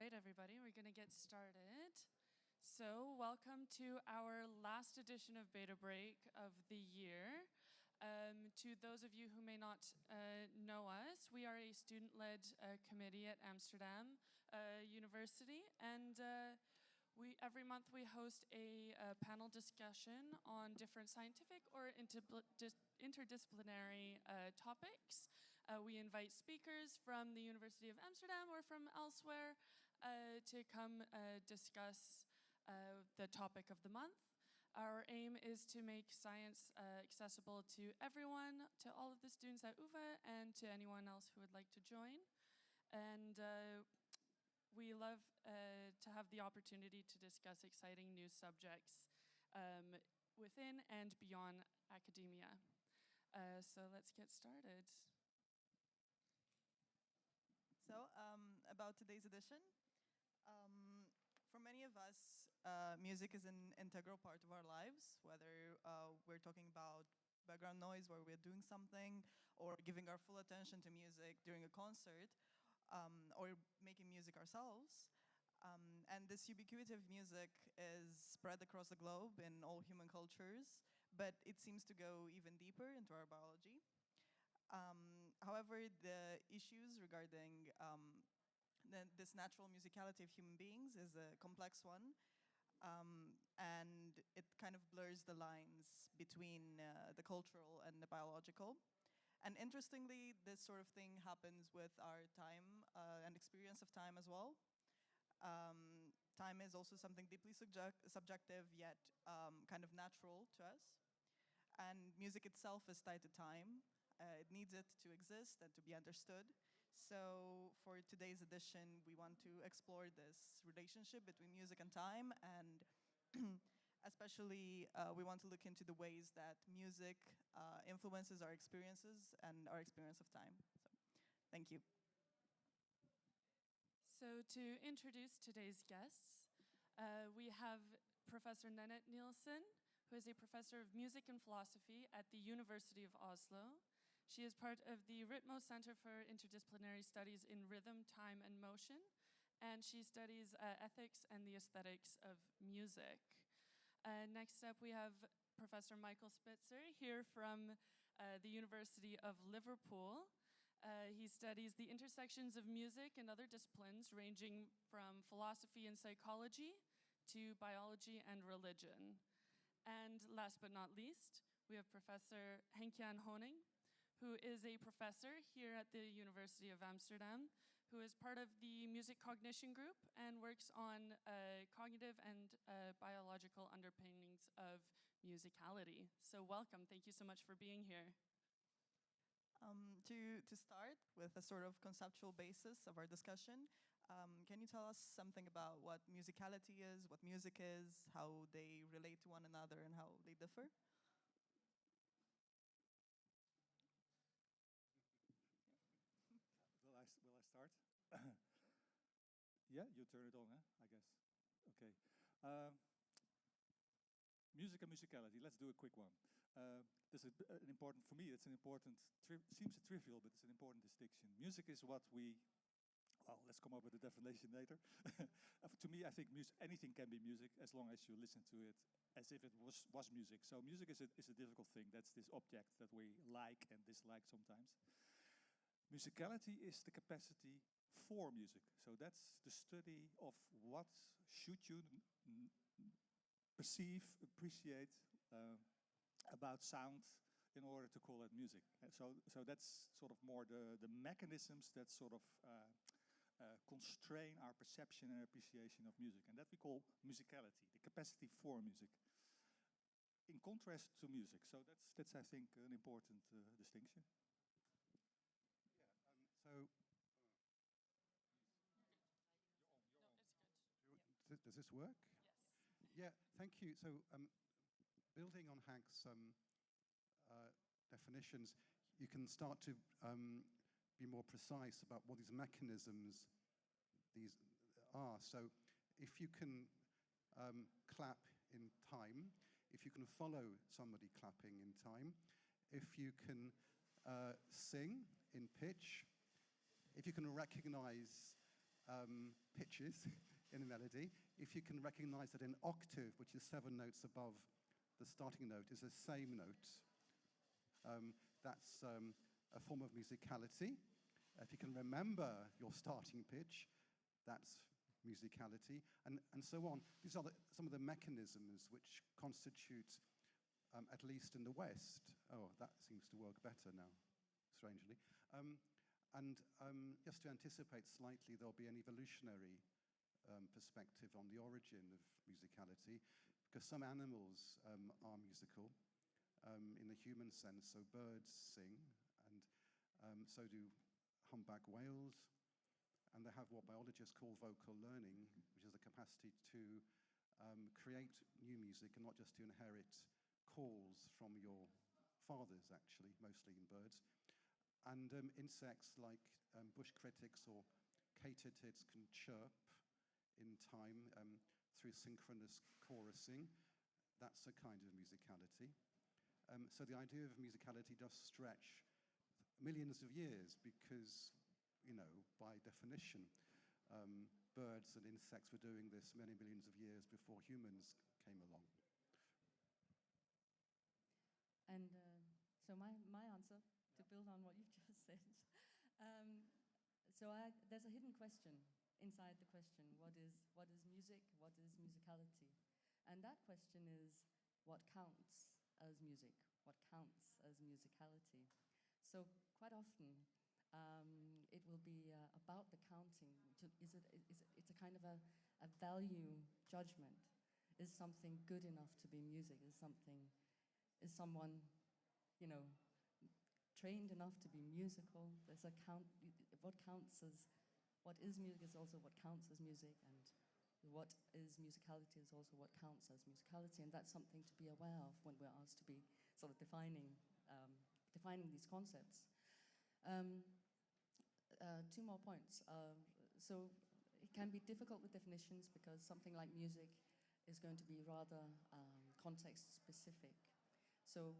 right, everybody, we're going to get started. So, welcome to our last edition of BètaBreak of the year. To those of you who may not know us, we are a student-led committee at Amsterdam University, and every month we host a panel discussion on different scientific or interdisciplinary topics. We invite speakers from the University of Amsterdam or from elsewhere to come discuss the topic of the month. Our aim is to make science accessible to everyone, to all of the students at UvA, and to anyone else who would like to join. And we love to have the opportunity to discuss exciting new subjects within and beyond academia. So let's get started. So, about today's edition, for many of us, music is an integral part of our lives, whether we're talking about background noise where we're doing something, or giving our full attention to music during a concert, or making music ourselves. And this ubiquity of music is spread across the globe in all human cultures, but it seems to go even deeper into our biology. However, the issues regarding this natural musicality of human beings is a complex one, and it kind of blurs the lines between the cultural and the biological. And interestingly, this sort of thing happens with our time and experience of time as well. Time is also something deeply subjective, yet kind of natural to us. And music itself is tied to time. It needs it to exist and to be understood. So for today's edition, we want to explore this relationship between music and time, and especially we want to look into the ways that music influences our experiences and our experience of time. So, thank you. So to introduce today's guests, we have Professor Nanette Nielsen, who is a professor of music and philosophy at the University of Oslo. She is part of the Ritmo Center for Interdisciplinary Studies in Rhythm, Time, and Motion, and she studies ethics and the aesthetics of music. Next up, we have Professor Michael Spitzer here from the University of Liverpool. He studies the intersections of music and other disciplines ranging from philosophy and psychology to biology and religion. And last but not least, we have Professor Henk-Jan Honing, who is a professor here at the University of Amsterdam, who is part of the Music Cognition Group and works on cognitive and biological underpinnings of musicality. So welcome, thank you so much for being here. To start with a sort of conceptual basis of our discussion, can you tell us something about what musicality is, what music is, how they relate to one another, and how they differ? Will I start? Yeah, you turn it on, huh? I guess. Okay. Music and musicality. Let's do a quick one. This is an important, for me, it's an important, seems trivial, but it's an important distinction. Music is what we, well, let's come up with a definition later. To me, I think anything can be music as long as you listen to it as if it was music. So music is a difficult thing. That's this object that we like and dislike sometimes. Musicality is the capacity for music. So that's the study of what should you perceive, appreciate about sound in order to call it music. So that's sort of more the mechanisms that sort of constrain our perception and appreciation of music. And that we call musicality, the capacity for music. In contrast to music. So that's I think, an important distinction. Does this work? Yes. Yeah, thank you. So, building on Hank's definitions, you can start to be more precise about what these mechanisms these are. So, if you can clap in time, if you can follow somebody clapping in time, if you can sing in pitch, if you can recognize pitches in a melody, if you can recognize that an octave, which is 7 notes above the starting note, is the same note, that's a form of musicality. If you can remember your starting pitch, that's musicality, and so on. These are some of the mechanisms which constitute, at least in the West, that seems to work better now, strangely. Just to anticipate slightly, there'll be an evolutionary perspective on the origin of musicality, because some animals are musical in the human sense. So birds sing, and so do humpback whales, and they have what biologists call vocal learning, which is the capacity to create new music and not just to inherit calls from your fathers, actually, mostly in birds. And insects like bush critics or katydids can chirp in time through synchronous chorusing. That's a kind of musicality. So the idea of musicality does stretch millions of years because, by definition, birds and insects were doing this many millions of years before humans came along. And so my answer, to build on what you've just said, there's a hidden question inside the question, what is music, what is musicality? And that question is, what counts as music, what counts as musicality? So quite often, it will be about the counting. It's a kind of a value judgment. Is something good enough to be music? Is someone, trained enough to be musical? There's a count. What is music is also what counts as music, and what is musicality is also what counts as musicality, and that's something to be aware of when we're asked to be sort of defining these concepts. Two more points. So it can be difficult with definitions because something like music is going to be rather context specific. So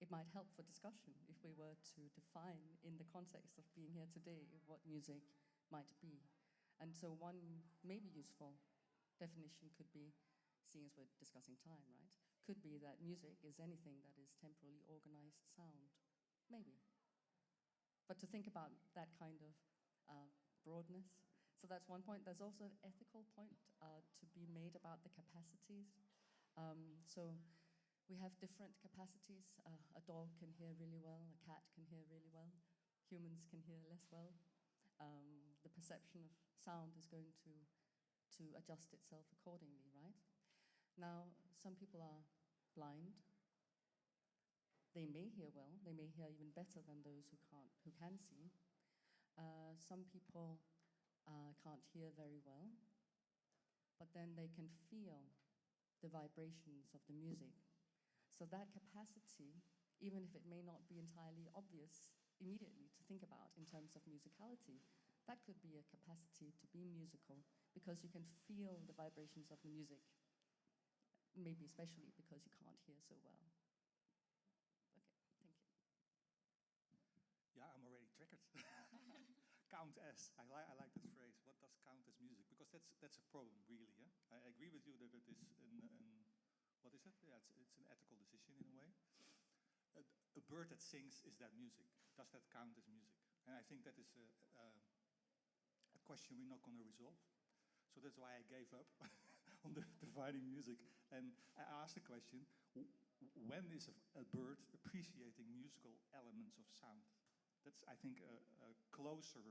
it might help for discussion if we were to define in the context of being here today what music might be. And so one maybe useful definition could be, seeing as we're discussing time, right? Could be that music is anything that is temporally organized sound. Maybe. But to think about that kind of broadness. So that's one point. There's also an ethical point to be made about the capacities. So we have different capacities. A dog can hear really well, a cat can hear really well, humans can hear less well. The perception of sound is going to adjust itself accordingly, right? Now, some people are blind. They may hear well, they may hear even better than those who can see. Some people can't hear very well, but then they can feel the vibrations of the music. So that capacity, even if it may not be entirely obvious immediately to think about in terms of musicality, that could be a capacity to be musical because you can feel the vibrations of the music, maybe especially because you can't hear so well. Okay, thank you. Yeah, I'm already triggered. Count as. I like that phrase. What does count as music? Because that's a problem, really. Yeah? I agree with you that it is what is it? Yeah, it's an ethical decision in a way. A bird that sings, is that music? Does that count as music? And I think that is a question we're not going to resolve. So that's why I gave up on defining music. And I asked the question, when is a bird appreciating musical elements of sound? That's, I think, a closer,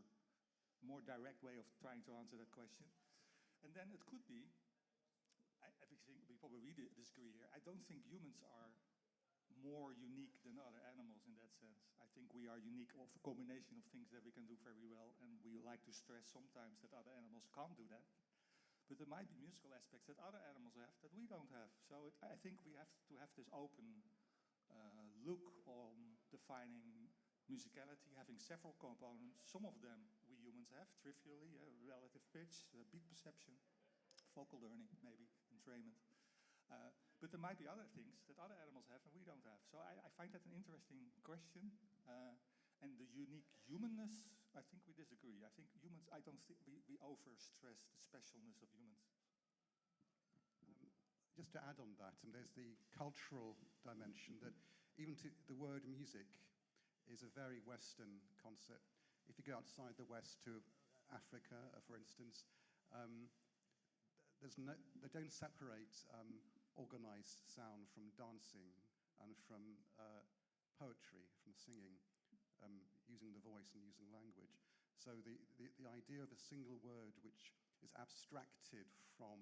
more direct way of trying to answer that question. And then it could be, I think we probably disagree here, I don't think humans are more unique than other animals in that sense. I think we are unique of a combination of things that we can do very well, and we like to stress sometimes that other animals can't do that. But there might be musical aspects that other animals have that we don't have. So I think we have to have this open look on defining musicality, having several components. Some of them we humans have, trivially, relative pitch, beat perception, vocal learning, maybe, entrainment. But there might be other things that other animals have and we don't have. So I find that an interesting question. And the unique humanness I think we disagree. I think humans, I don't think we overstress the specialness of humans. Just to add on that, and there's the cultural dimension that even the word music is a very Western concept. If you go outside the West to Africa, for instance, they don't separate organized sound from dancing and from poetry, from singing, using the voice and using language. So the idea of a single word which is abstracted from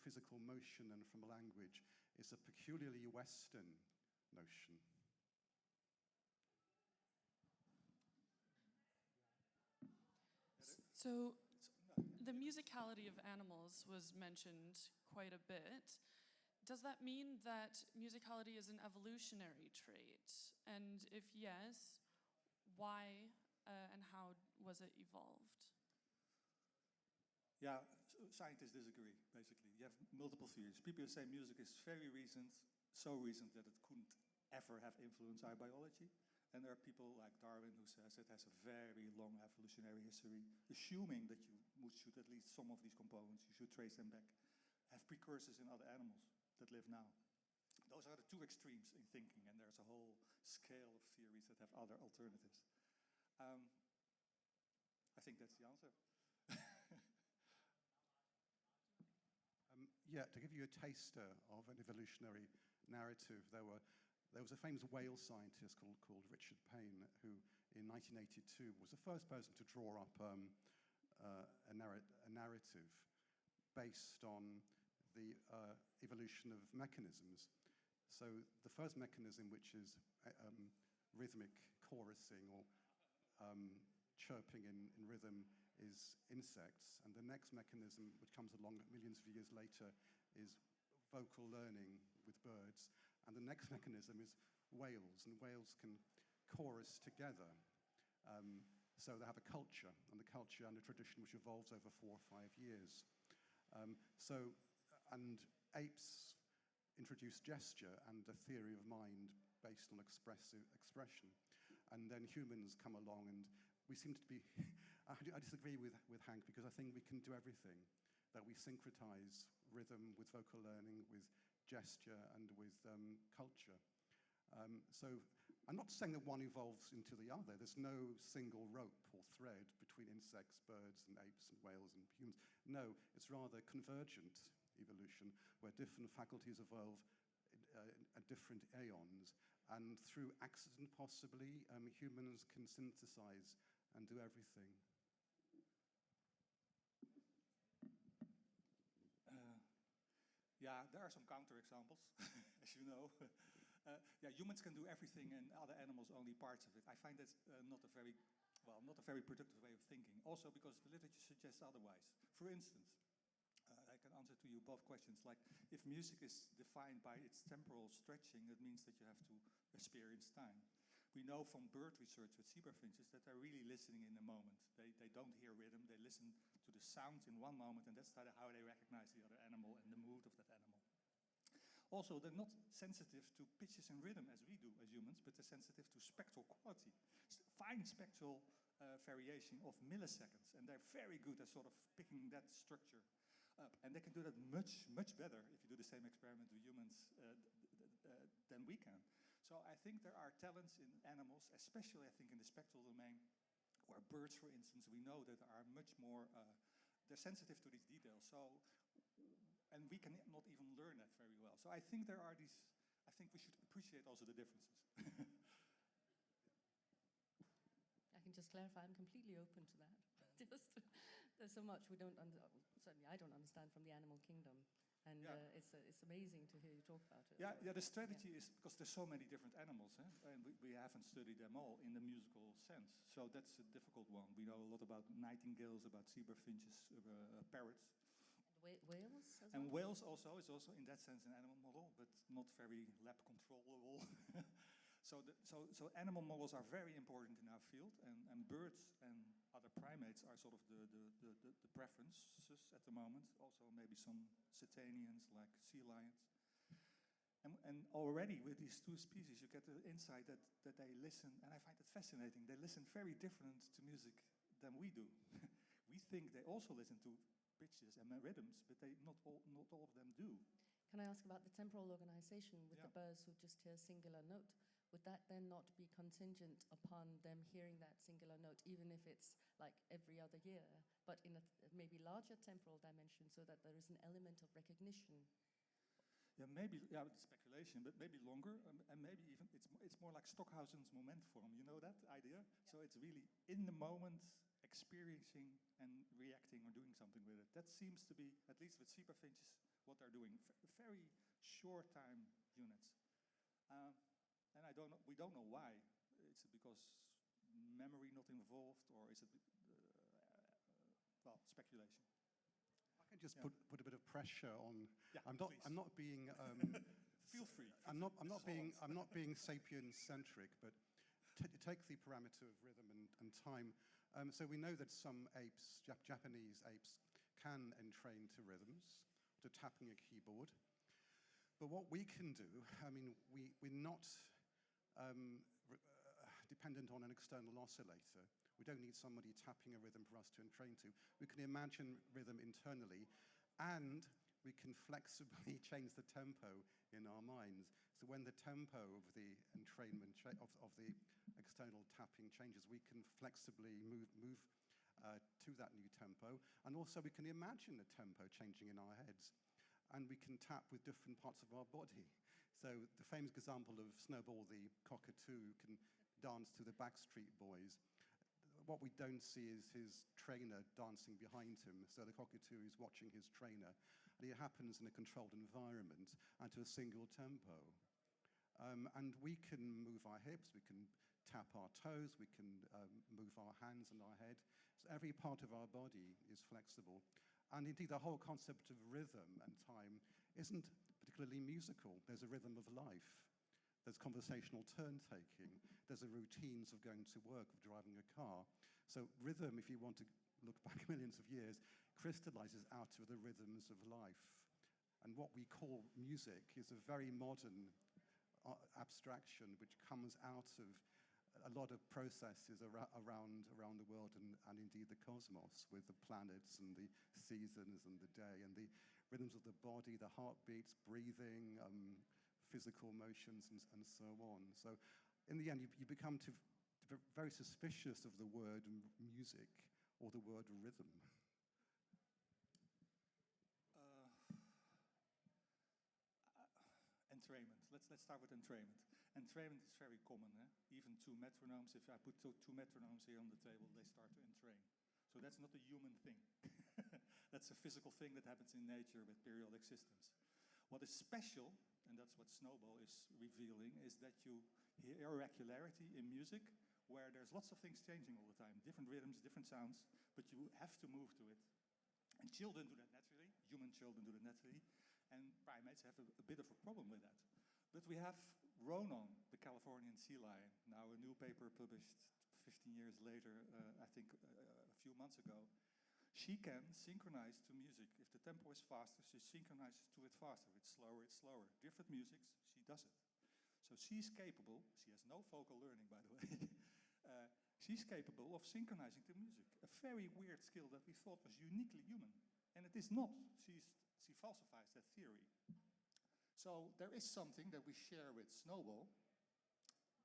physical motion and from language is a peculiarly Western notion. So the musicality of animals was mentioned quite a bit. Does that mean that musicality is an evolutionary trait? And if yes, why and how was it evolved? Yeah, scientists disagree, basically. You have multiple theories. People say music is very recent, so recent that it couldn't ever have influenced our biology. And there are people like Darwin who says it has a very long evolutionary history, assuming that you should at least some of these components, you should trace them back, have precursors in other animals that live now. Those are the two extremes in thinking, and there's a whole scale of theories that have other alternatives. I think that's the answer. Yeah, to give you a taster of an evolutionary narrative, there was a famous whale scientist called Richard Payne, who in 1982 was the first person to draw up a narrative based on the evolution of mechanisms. So the first mechanism, which is rhythmic chorusing or chirping in rhythm, is insects, and the next mechanism, which comes along millions of years later, is vocal learning with birds, and the next mechanism is whales, and whales can chorus together. So they have a culture, and a tradition which evolves over 4 or 5 years. And apes introduce gesture and a theory of mind based on expression. And then humans come along, and we seem to be, I disagree with Hank, because I think we can do everything, that we syncretize rhythm with vocal learning, with gesture, and with culture. So I'm not saying that one evolves into the other. There's no single rope or thread between insects, birds, and apes, and whales, and humans. No, it's rather convergent evolution, where different faculties evolve at different aeons, and through accident possibly, humans can synthesize and do everything. Yeah, there are some counterexamples, as you know. Yeah, humans can do everything, and other animals only parts of it. I find that not a very productive way of thinking. Also, because the literature suggests otherwise. For instance, I can answer to you both questions. Like, if music is defined by its temporal stretching, that means that you have to experience time. We know from bird research with zebra finches that they're really listening in the moment. They don't hear rhythm, they listen to the sounds in one moment, and that's how they recognize the other animal and the mood of that animal. Also, they're not sensitive to pitches and rhythm as we do as humans, but they're sensitive to spectral quality, fine spectral variation of milliseconds, and they're very good at sort of picking that structure up. And they can do that much, much better if you do the same experiment with humans than we can. So I think there are talents in animals, especially I think in the spectral domain, where birds, for instance, we know that are much more, they're sensitive to these details. So, and we can not even learn that very well. So I think there are these, I think we should appreciate also the differences. I can just clarify, I'm completely open to that. There's so much we don't, certainly I don't understand from the animal kingdom. And yeah. It's amazing to hear you talk about it. Yeah, the strategy is, because there's so many different animals, and we haven't studied them all in the musical sense. So that's a difficult one. We know a lot about nightingales, about zebra finches, parrots. And whales as well? And whales also is also in that sense an animal model, but not very lab controllable. So animal models are very important in our field, and birds and other primates are sort of the preferences at the moment. Also maybe some cetanians like sea lions. And already with these two species, you get the insight that they listen, and I find it fascinating. They listen very different to music than we do. We think they also listen to pitches and rhythms, but not all of them do. Can I ask about the temporal organization with Yeah. the birds who just hear a singular note? Would that then not be contingent upon them hearing that singular note, even if it's like every other year, but in a maybe larger temporal dimension, so that there is an element of recognition? Yeah, maybe, yeah, it's speculation, but maybe longer, and maybe even it's more like Stockhausen's moment form. You know that idea? Yeah. So it's really in the moment, experiencing and reacting or doing something with it. That seems to be, at least with zebra finches, what they're doing. Very short time units, and we don't know why. Is it because memory not involved, or is it well, speculation? I can just Yeah. put a bit of pressure on. Yeah, I'm not being. Feel free. I'm not being sapien-centric, but take the parameter of rhythm and time. So we know that some apes, Japanese apes, can entrain to rhythms, to tapping a keyboard. But what we can do, I mean, we're not dependent on an external oscillator. We don't need somebody tapping a rhythm for us to entrain to. We can imagine rhythm internally, and we can flexibly change the tempo in our minds. So when the tempo of the entrainment of the external tapping changes, we can flexibly move to that new tempo. And also we can imagine the tempo changing in our heads. And we can tap with different parts of our body. So the famous example of Snowball the cockatoo can dance to the Backstreet Boys. What we don't see is his trainer dancing behind him. So the cockatoo is watching his trainer. And it happens in a controlled environment and to a single tempo. And we can move our hips, we can tap our toes, we can move our hands and our head. So every part of our body is flexible. And indeed, the whole concept of rhythm and time isn't particularly musical. There's a rhythm of life. There's conversational turn-taking. There's the routines of going to work, of driving a car. So rhythm, if you want to look back millions of years, crystallizes out of the rhythms of life. And what we call music is a very modern abstraction which comes out of a lot of processes around the world and indeed the cosmos, with the planets and the seasons and the day and the rhythms of the body, the heartbeats, breathing, physical motions and so on. So in the end, you become very suspicious of the word music or the word rhythm. Entrainment. Let's start with entrainment. Entrainment is very common. Even two metronomes, if I put two metronomes here on the table, they start to entrain. So that's not a human thing. That's a physical thing that happens in nature with periodic systems. What is special, and that's what Snowball is revealing, is that you hear irregularity in music where there's lots of things changing all the time. Different rhythms, different sounds, but you have to move to it. And children do that naturally. Human children do that naturally. And primates have a bit of a problem with that. But we have Ronan, the Californian sea lion, now a new paper published 15 years later, I think a few months ago. She can synchronize to music. If the tempo is faster, she synchronizes to it faster. It's slower, it's slower. Different musics, she does it. So she's capable, she has no vocal learning, by the way. She's capable of synchronizing to music. A very weird skill that we thought was uniquely human. And it is not. She falsifies that theory. So there is something that we share with Snowball,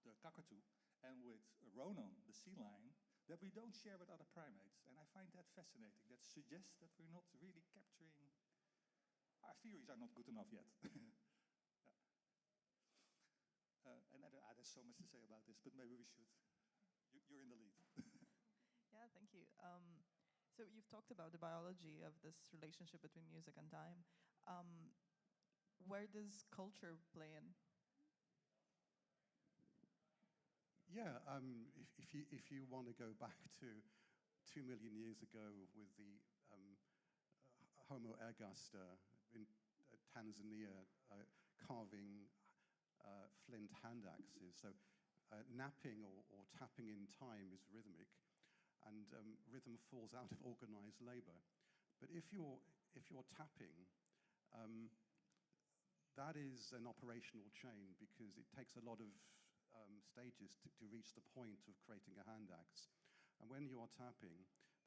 the cockatoo, and with Ronan, the sea lion, that we don't share with other primates. And I find that fascinating. That suggests that we're not really capturing, our theories are not good enough yet. And there's so much to say about this, but maybe we should. You're in the lead. Yeah, thank you. So you've talked about the biology of this relationship between music and time. Where does culture play in? Yeah, if you want to go back to 2 million years ago with the Homo ergaster in Tanzania carving flint hand axes, so napping or tapping in time is rhythmic, and rhythm falls out of organized labor. But if you're tapping, that is an operational chain because it takes a lot of stages to reach the point of creating a hand axe. And when you are tapping,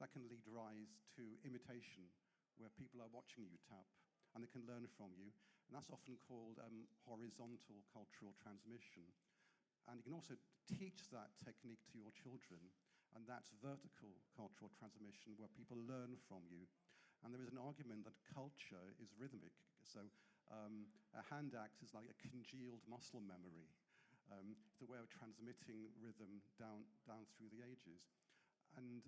that can lead rise to imitation, where people are watching you tap and they can learn from you. And that's often called horizontal cultural transmission. And you can also teach that technique to your children, and that's vertical cultural transmission, where people learn from you. And there is an argument that culture is rhythmic. So a hand axe is like a congealed muscle memory. It's a way of transmitting rhythm down through the ages. And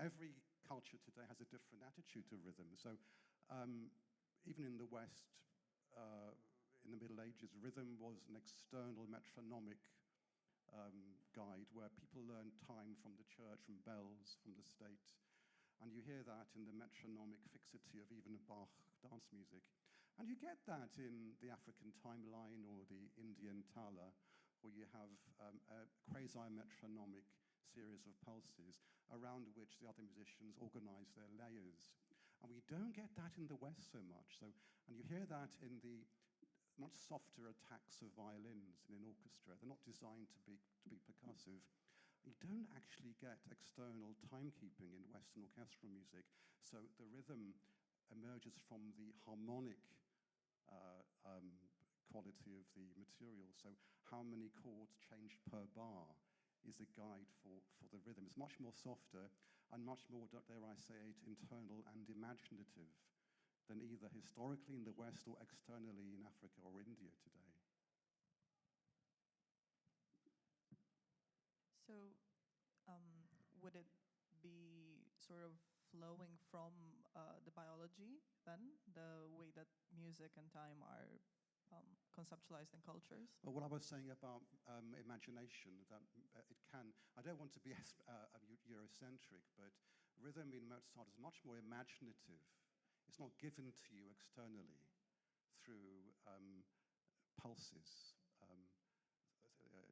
every culture today has a different attitude to rhythm. So even in the West, in the Middle Ages, rhythm was an external metronomic guide where people learned time from the church, from bells, from the state. And you hear that in the metronomic fixity of even Bach dance music. And you get that in the African timeline or the Indian thala, where you have a quasi-metronomic series of pulses around which the other musicians organize their layers. And we don't get that in the West so much. And you hear that in the much softer attacks of violins in an orchestra. They're not designed to be percussive. You don't actually get external timekeeping in Western orchestral music. So the rhythm emerges from the harmonic quality of the material. So how many chords changed per bar is a guide for the rhythm. It's much more softer and much more, dare I say it, internal and imaginative than either historically in the West or externally in Africa or India today. So would it be sort of flowing from the biology then, the way that music and time are conceptualized in cultures? Well, what I was saying about imagination, that it can, I don't want to be Eurocentric, but rhythm in Mozart is much more imaginative. It's not given to you externally through pulses,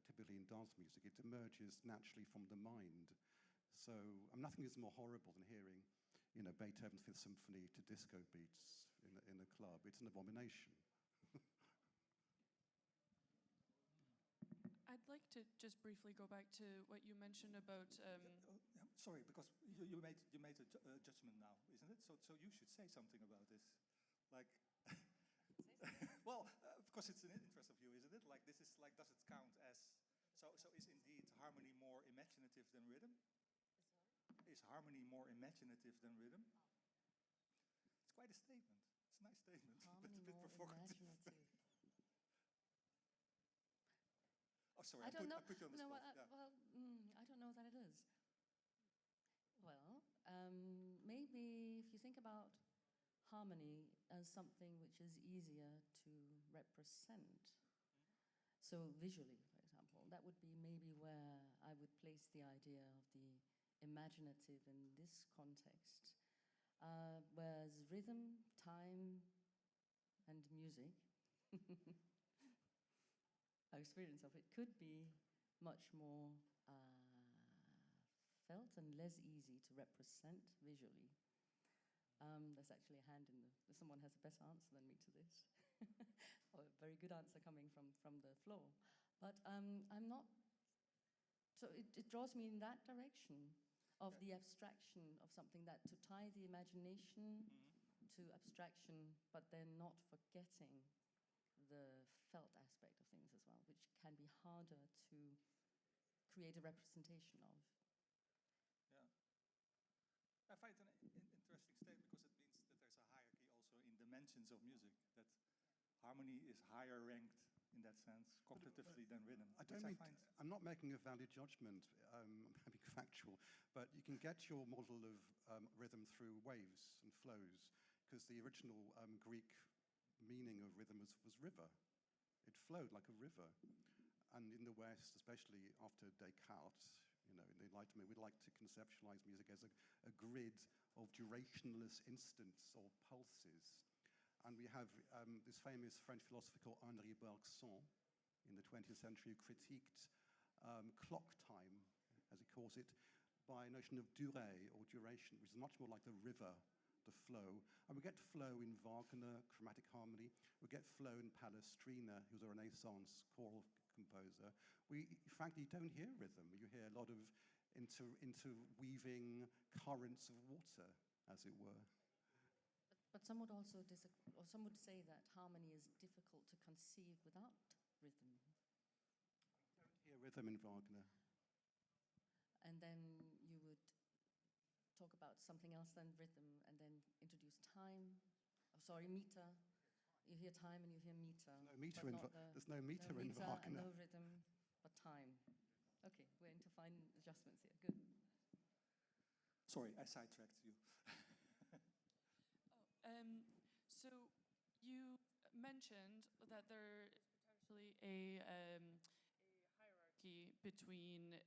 typically in dance music. It emerges naturally from the mind. So nothing is more horrible than hearing, Beethoven's Fifth Symphony to disco beats in a club. It's an abomination. I'd like to just briefly go back to what you mentioned about. Sorry, because you made a judgment now, isn't it? So you should say something about this, like. Well, of course, it's an interest of you, isn't it? Like this is like, does it count as? So is indeed harmony more imaginative than rhythm? Is harmony more imaginative than rhythm? It's quite a statement. It's a nice statement, but a bit provocative. Oh, sorry, I put you on the spot. I don't know that it is. Well, maybe if you think about harmony as something which is easier to represent, so visually, for example, that would be maybe where I would place the idea of the imaginative in this context. Whereas rhythm, time, and music, our experience of it could be much more felt and less easy to represent visually. There's actually a hand in someone has a better answer than me to this. Or a very good answer coming from the floor. But I'm not, so it draws me in that direction of the abstraction of something, that to tie the imagination to abstraction, but then not forgetting the felt aspect of things as well, which can be harder to create a representation of. I find it an interesting statement because it means that there's a hierarchy also in dimensions of music, that harmony is higher ranked in that sense, cognitively than rhythm. I'm not making a valid judgment, I'm being factual, but you can get your model of rhythm through waves and flows, because the original Greek meaning of rhythm was river. It flowed like a river. And in the West, especially after Descartes, in the Enlightenment, we'd like to conceptualize music as a grid of durationless instants or pulses. And we have this famous French philosopher called Henri Bergson in the 20th century, who critiqued clock time, as he calls it, by a notion of durée or duration, which is much more like the river, the the flow. And we get flow in Wagner, chromatic harmony. We get flow in Palestrina, who's a Renaissance choral composer. Frankly, you don't hear rhythm. You hear a lot of interweaving currents of water, as it were. But some would also or some would say that harmony is difficult to conceive without rhythm. You don't hear rhythm in Wagner. And then you would talk about something else than rhythm, and then introduce time. Oh, sorry, meter. You hear time and you hear meter. There's no meter in Wagner. And no rhythm, but time. Okay, we're into fine adjustments here. Good. Sorry, I sidetracked you. So you mentioned that there is potentially a hierarchy between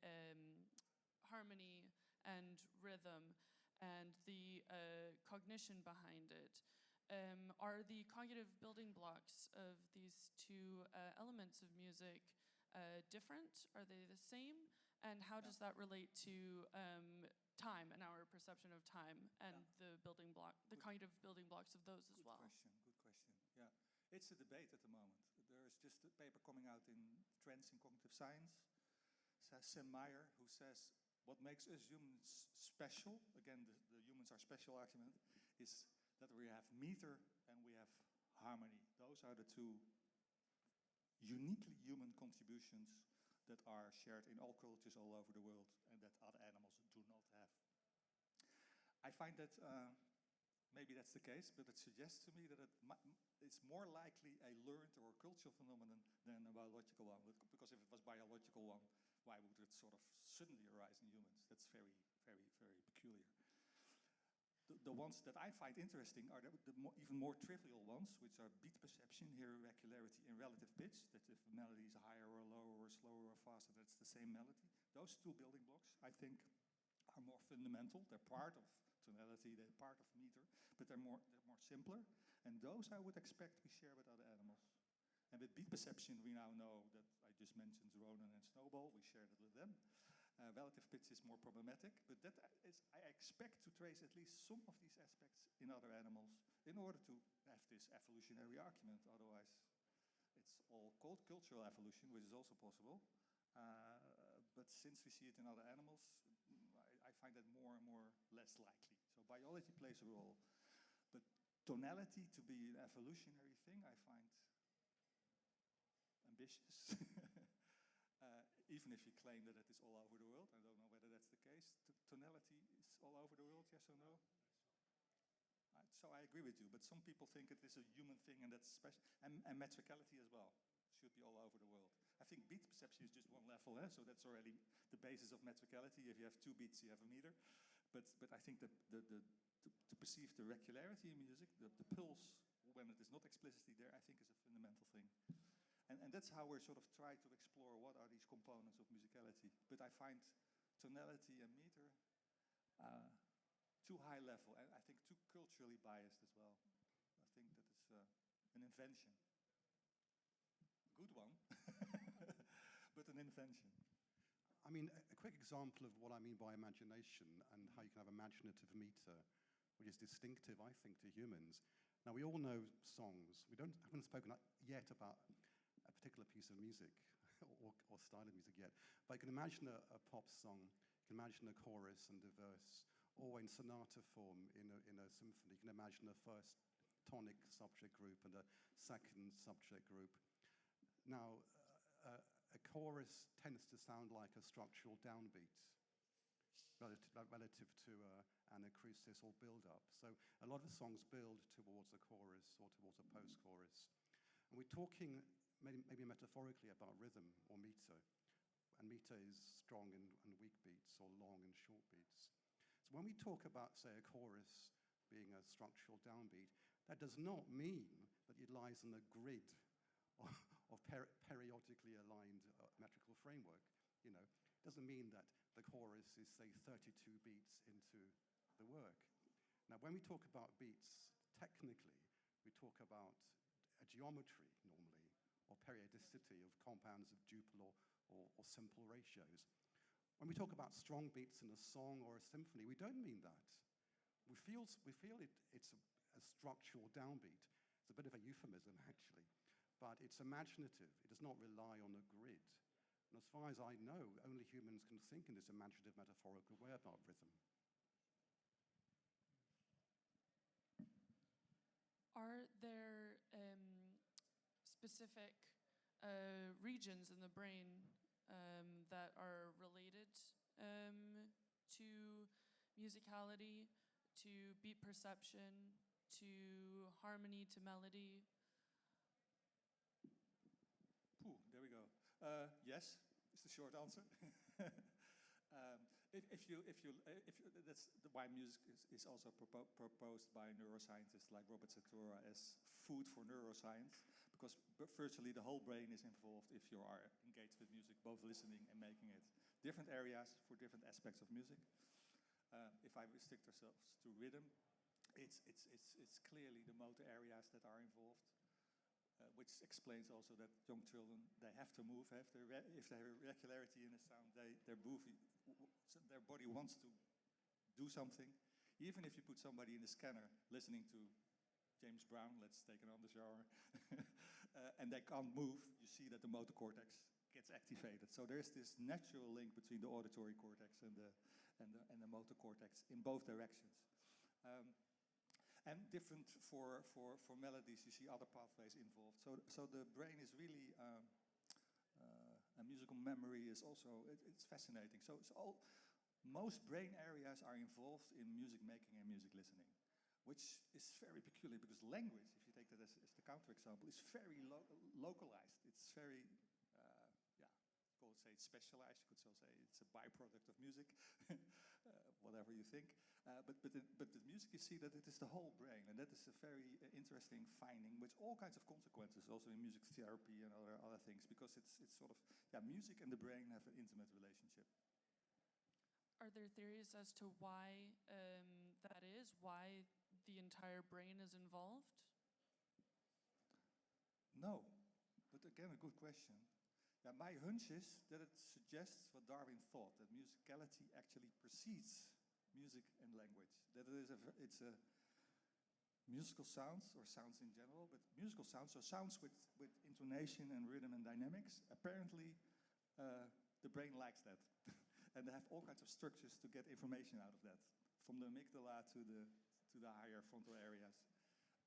harmony and rhythm and the cognition behind it. Are the cognitive building blocks of these two elements of music different? Are they the same? And how does that relate to time and our perception of time and the cognitive building blocks of those as well? Good question. Yeah, it's a debate at the moment. There is just a paper coming out in Trends in Cognitive Science, says Sam Meyer, who says what makes us humans special, again, the humans are special argument, is that we have meter and we have harmony. Those are the two uniquely human contributions that are shared in all cultures all over the world and that other animals do not have. I find that maybe that's the case, but it suggests to me that it's more likely a learned or a cultural phenomenon than a biological one. Because if it was biological one, why would it sort of suddenly arise in humans? That's very, very, very peculiar. The ones that I find interesting are even more trivial ones, which are beat perception, hear irregularity, and relative pitch, that if the melody is higher or lower or slower or faster, that's the same melody. Those two building blocks, I think, are more fundamental. They're part of tonality, they're part of meter, but they're more simpler. And those I would expect we share with other animals. And with beat perception, we now know that I just mentioned Ronan and Snowball, we shared it with them. Relative pitch is more problematic, but that is, I expect to trace at least some of these aspects in other animals in order to have this evolutionary argument. Otherwise, it's all called cultural evolution, which is also possible. But since we see it in other animals, I find that more and more less likely. So biology plays a role. But tonality to be an evolutionary thing, I find ambitious. Even if you claim that it is all over the world, I don't know whether that's the case. Tonality is all over the world, yes or no? So I agree with you, but some people think it is a human thing and that's special. And metricality as well should be all over the world. I think beat perception is just one level, so that's already the basis of metricality. If you have 2 beats, you have a meter. But I think that to perceive the regularity in music, the pulse, when it is not explicitly there, I think is a fundamental thing. And that's how we're sort of trying to explore what are these components of musicality. But I find tonality and meter too high level, and I think too culturally biased as well. I think that it's an invention. A good one, but an invention. I mean, a quick example of what I mean by imagination and how you can have imaginative meter, which is distinctive, I think, to humans. Now, we all know songs. We haven't spoken yet about a particular piece of music or style of music yet. But you can imagine a pop song, you can imagine a chorus and a verse, or in sonata form in a symphony. You can imagine a first tonic subject group and a second subject group. Now, a chorus tends to sound like a structural downbeat relative to an acrosis or build-up. So a lot of songs build towards a chorus or towards a post-chorus. And we're talking maybe metaphorically about rhythm or meter. And meter is strong and weak beats or long and short beats. So when we talk about, say, a chorus being a structural downbeat, that does not mean that it lies in a grid of periodically aligned metrical framework. You know, it doesn't mean that the chorus is, say, 32 beats into the work. Now, when we talk about beats, technically, we talk about a geometry normally, or periodicity of compounds of duple or simple ratios. When we talk about strong beats in a song or a symphony, we don't mean that. we feel it's a structural downbeat. It's a bit of a euphemism, actually, but it's imaginative. It does not rely on a grid. And as far as I know, only humans can think in this imaginative, metaphorical way about rhythm. Are there specific regions in the brain that are related to musicality, to beat perception, to harmony, to melody? There we go. Yes, is the short answer. That's why music is also proposed by neuroscientists like Robert Satora as food for neuroscience, because virtually the whole brain is involved if you are engaged with music, both listening and making it. Different areas for different aspects of music. If I restrict ourselves to rhythm, it's clearly the motor areas that are involved. Which explains also that young children, they have to move. If they have irregularity in the sound, their body wants to do something. Even if you put somebody in the scanner listening to James Brown, let's take another genre, and they can't move, you see that the motor cortex gets activated. So there's this natural link between the auditory cortex and the motor cortex in both directions. And different for melodies, you see other pathways involved. So the brain is really, and musical memory is also, it's fascinating. So most brain areas are involved in music making and music listening, which is very peculiar because language, if you take that as the counterexample, is very localized. It's very, say specialized. You could still say it's a byproduct of music, whatever you think. But the music, you see that it is the whole brain, and that is a very interesting finding, with all kinds of consequences, also in music therapy and other things, because it's sort of, music and the brain have an intimate relationship. Are there theories as to why that is? Why the entire brain is involved? No, but again, a good question. My hunch is that it suggests what Darwin thought, that musicality actually precedes music and language. That it's a musical sounds, or sounds in general, but musical sounds, so sounds with intonation and rhythm and dynamics. Apparently, the brain likes that. And they have all kinds of structures to get information out of that, from the amygdala to the higher frontal areas.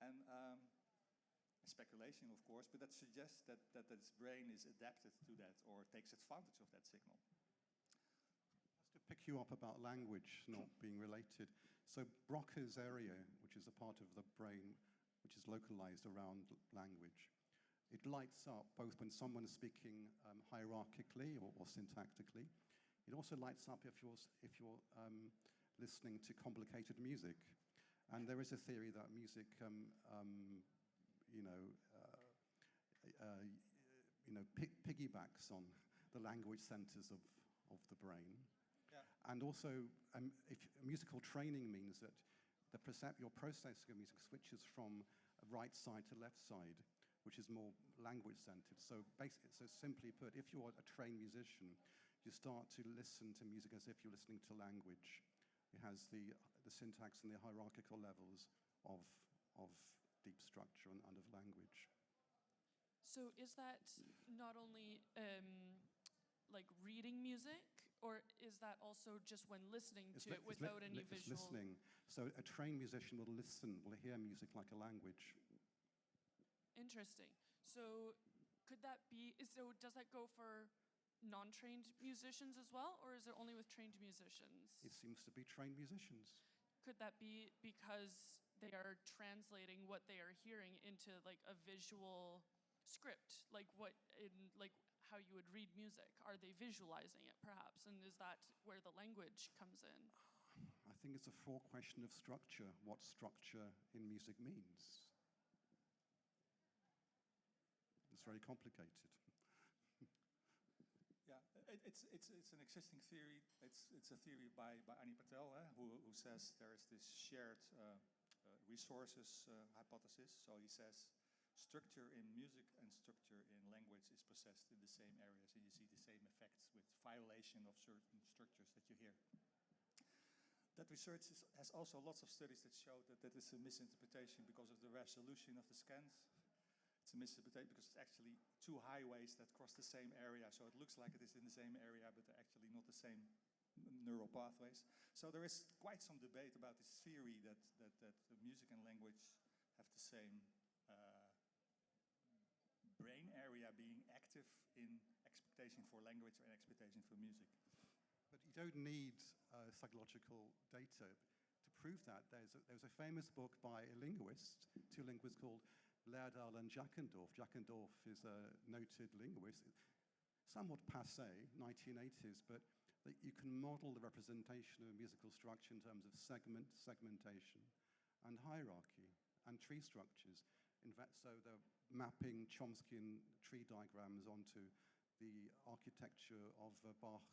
And speculation, of course, but that suggests that its brain is adapted to that or takes advantage of that signal. Just to pick you up about language not being related, so Broca's area, which is a part of the brain which is localized around language, it lights up both when someone's speaking hierarchically or syntactically. It also lights up if you're listening to complicated music. And there is a theory that music piggybacks on the language centers of the brain. Yeah. And also, if musical training means that your processing of music switches from right side to left side, which is more language centered. So simply put, if you're a trained musician, you start to listen to music as if you're listening to language. It has the syntax and the hierarchical levels of deep structure and of language. So is that not only like reading music, or is that also just when listening to it without any visual? It's listening. So a trained musician will hear music like a language. Interesting. So does that go for non-trained musicians as well, or is it only with trained musicians? It seems to be trained musicians. Could that be because they are translating what they are hearing into like a visual script, like how you would read music? Are they visualizing it perhaps, and is that where the language comes in? I think it's a full question of structure, what structure in music means. It's very complicated. It's an existing theory. It's a theory by Ani Patel, who says there is this shared resources hypothesis. So he says structure in music and structure in language is possessed in the same areas, and you see the same effects with violation of certain structures that you hear. that research has also lots of studies that show that it's a misinterpretation because of the resolution of the scans. It's a misinterpretation because it's actually two highways that cross the same area, so it looks like it is in the same area, but they're actually not the same neural pathways. So there is quite some debate about this theory that music and language have the same brain area being active in expectation for language and expectation for music. But you don't need psychological data to prove that. There's a famous book by a linguist, two linguists called Lærdal and Jackendorf. Jackendorf is a noted linguist, somewhat passé, 1980s, but that you can model the representation of musical structure in terms of segmentation, and hierarchy, and tree structures. In fact, so they're mapping Chomskyan tree diagrams onto the architecture of a Bach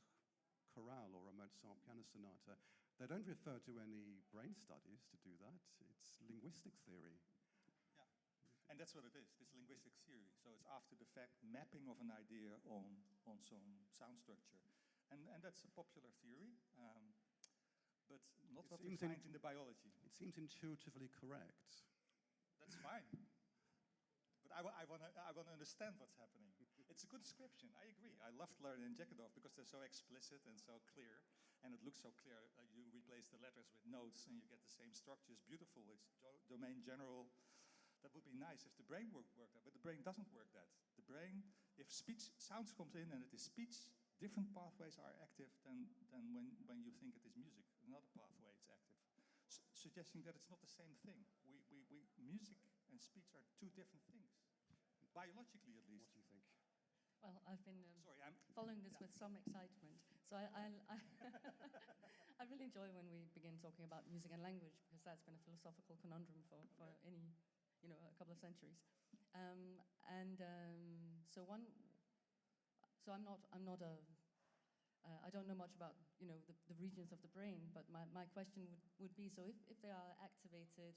chorale or a Mozart piano sonata. They don't refer to any brain studies to do that. It's linguistic theory. Yeah, and that's what it is. It's linguistic theory. So it's after the fact mapping of an idea on some sound structure. And that's a popular theory, but not what we find in the biology. It seems intuitively correct. That's fine. But I want to understand what's happening. It's a good description. I agree. I loved Lærdal and Jackendorf because they're so explicit and so clear, and it looks so clear. You replace the letters with notes, and you get the same structure. It's beautiful. It's domain general. That would be nice if the brain worked that, but the brain doesn't work that. The brain, if speech sounds comes in and it is speech, different pathways are active than when you think it is music. Another pathway is active, suggesting that it's not the same thing. Music and speech are two different things, biologically at least. What do you think? Well, I've been Sorry, I'm following this with some excitement. So I I really enjoy when we begin talking about music and language, because that's been a philosophical conundrum for any, a couple of centuries. So I'm not a I don't know much about the regions of the brain, but my question would be, so if they are activated,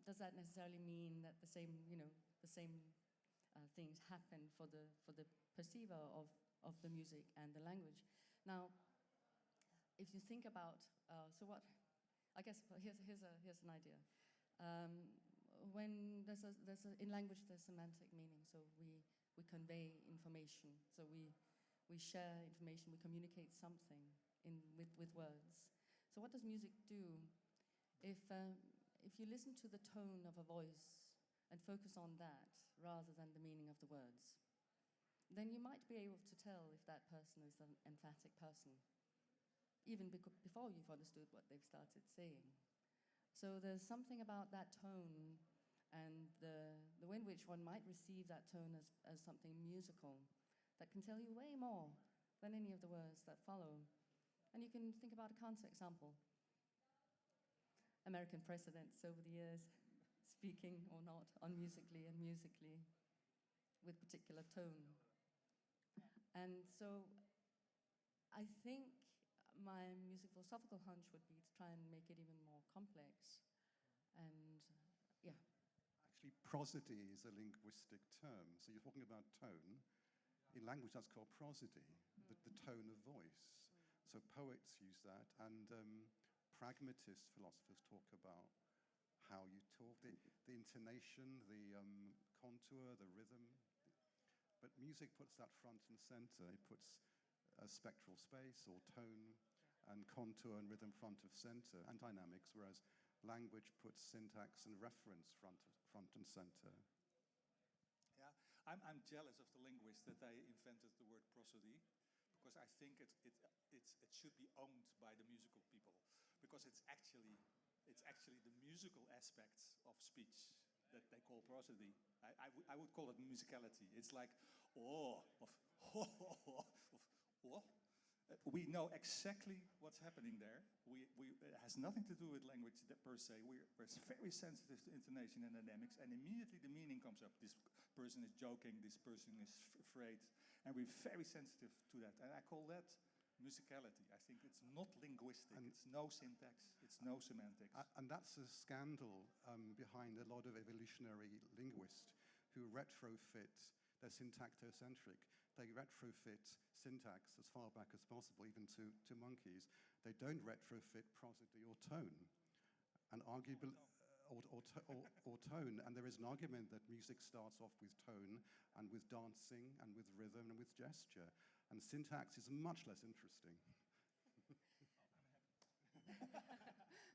does that necessarily mean that the same things happen for the perceiver of the music and the language? Now, if you think about I guess here's an idea. When in language there's semantic meaning, so we convey information, so we share information, we communicate something with words. So what does music do? If you listen to the tone of a voice and focus on that rather than the meaning of the words, then you might be able to tell if that person is an emphatic person, even before you've understood what they've started saying. So there's something about that tone and the way in which one might receive that tone as something musical that can tell you way more than any of the words that follow. And you can think about a counterexample. American presidents over the years, speaking or not, unmusically and musically, with particular tone. And so I think my music philosophical hunch would be to try and make it even more complex. And yeah. Actually, prosody is a linguistic term. So you're talking about tone. In language, that's called prosody, the tone of voice. So poets use that, and pragmatist philosophers talk about how you talk, the intonation, the contour, the rhythm. But music puts that front and center. It puts spectral space or tone and contour and rhythm front of center, and dynamics, whereas language puts syntax and reference front and center. Yeah, I'm jealous of the linguists that they invented the word prosody, because I think it should be owned by the musical people, because it's actually the musical aspects of speech that they call prosody. I would call it musicality. It's like we know exactly what's happening there. It has nothing to do with language per se. We're very sensitive to intonation and dynamics, and immediately the meaning comes up. This person is joking, this person is afraid, and we're very sensitive to that. And I call that musicality. I think it's not linguistic. It's no syntax. It's no semantics. And that's a scandal behind a lot of evolutionary linguists who retrofit. They're syntactocentric. They retrofit syntax as far back as possible, even to monkeys. they don't retrofit prosody or tone. And arguably, or tone, and there is an argument that music starts off with tone and with dancing and with rhythm and with gesture, and syntax is much less interesting.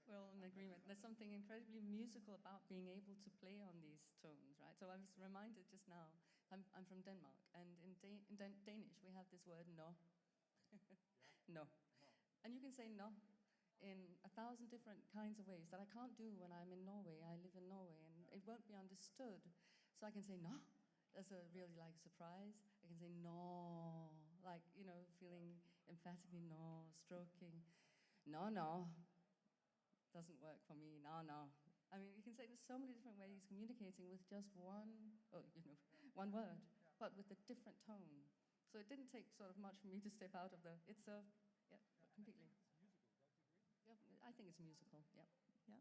We're all in agreement. There's something incredibly musical about being able to play on these tones, right? So I was reminded just now, I'm from Denmark, and in Danish we have this word no. No. And you can say no in 1,000 different kinds of ways that I can't do when I'm in Norway. I live in Norway, and it won't be understood. So I can say no. That's a really like surprise. I can say no, like, you know, feeling emphatically no, stroking. No, no. Doesn't work for me. No, no. I mean, you can say there's so many different ways communicating with just one word, but with a different tone. So it didn't take sort of much for me to step out of the. Yeah, completely. Yeah, I think it's musical. Yeah. Yeah.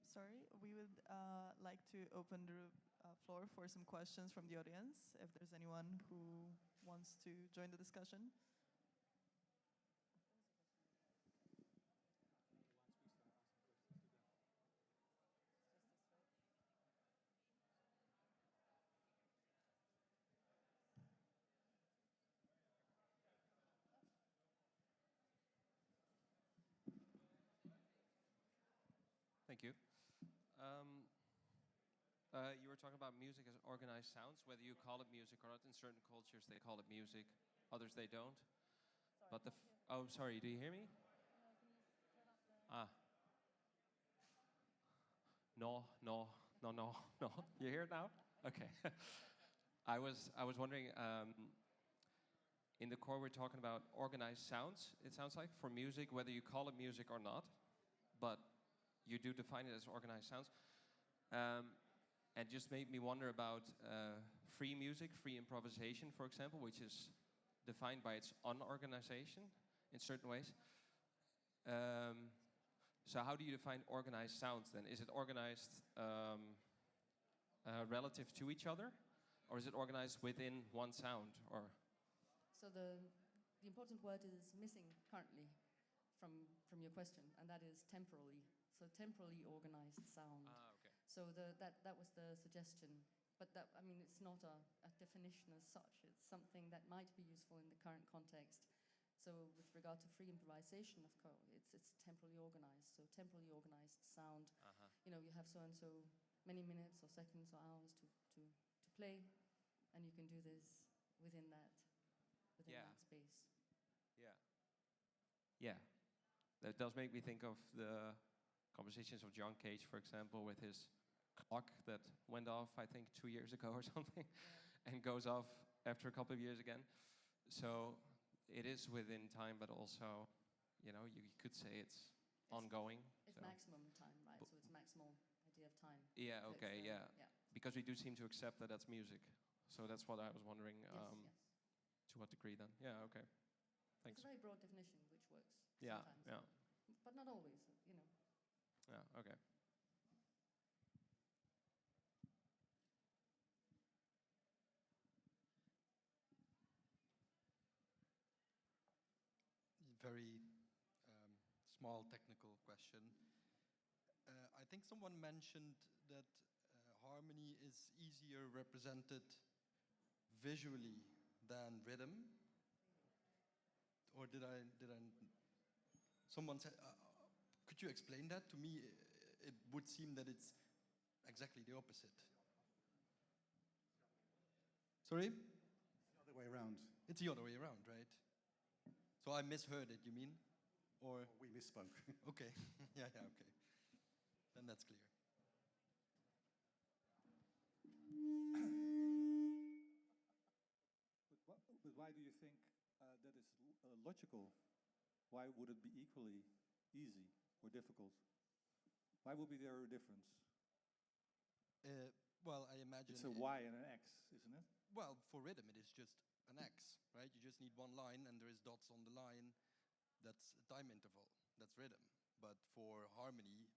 Sorry, we would like to open the floor for some questions from the audience. If there's anyone who wants to join the discussion. Thank you. You were talking about music as organized sounds, whether you call it music or not. In certain cultures, they call it music, others they don't. But sorry, do you hear me? Ah. No, no, no, no, no. You hear it now? Okay. I was wondering. In the core, we're talking about organized sounds. It sounds like for music, whether you call it music or not, but you do define it as organized sounds. And just made me wonder about free music, free improvisation, for example, which is defined by its unorganization in certain ways. So how do you define organized sounds then? Is it organized relative to each other? Or is it organized within one sound? Or So the important word is missing currently from your question, and that is temporally. So temporally organized sound. okay. So that was the suggestion. But that, I mean, it's not a definition as such. It's something that might be useful in the current context. So with regard to free improvisation, of course, it's temporally organized. So temporally organized sound. You know, you have so and so many minutes or seconds or hours to play, and you can do this within that space. Yeah. Yeah. That does make me think of the conversations of John Cage, for example, with his clock that went off, I think, 2 years ago or something, and goes off after a couple of years again. So it is within time, but also, you know, you could say it's ongoing. It's maximum time, right? So it's maximal idea of time. Yeah, So okay, yeah. Because we do seem to accept that that's music. So that's what I was wondering. Yes. To what degree then? Yeah, okay. Thanks. It's a very broad definition, which works Yeah, sometimes. yeah. But not always, you know. Yeah, okay. Very small technical question. I think someone mentioned that harmony is easier represented visually than rhythm. Or did I? Someone said, could you explain that? To me, it would seem that it's exactly the opposite. Sorry? It's the other way around. It's the other way around, right? So I misheard it, you mean? Or We misspoke. okay. yeah, okay. Then that's clear. But why do you think that is logical? Why would it be equally easy or difficult? Why would be there a difference? Well, I imagine It's a Y and an X, isn't it? Well, for rhythm, it is just an X, right? You just need one line, and there is dots on the line. That's a time interval. That's rhythm. But for harmony,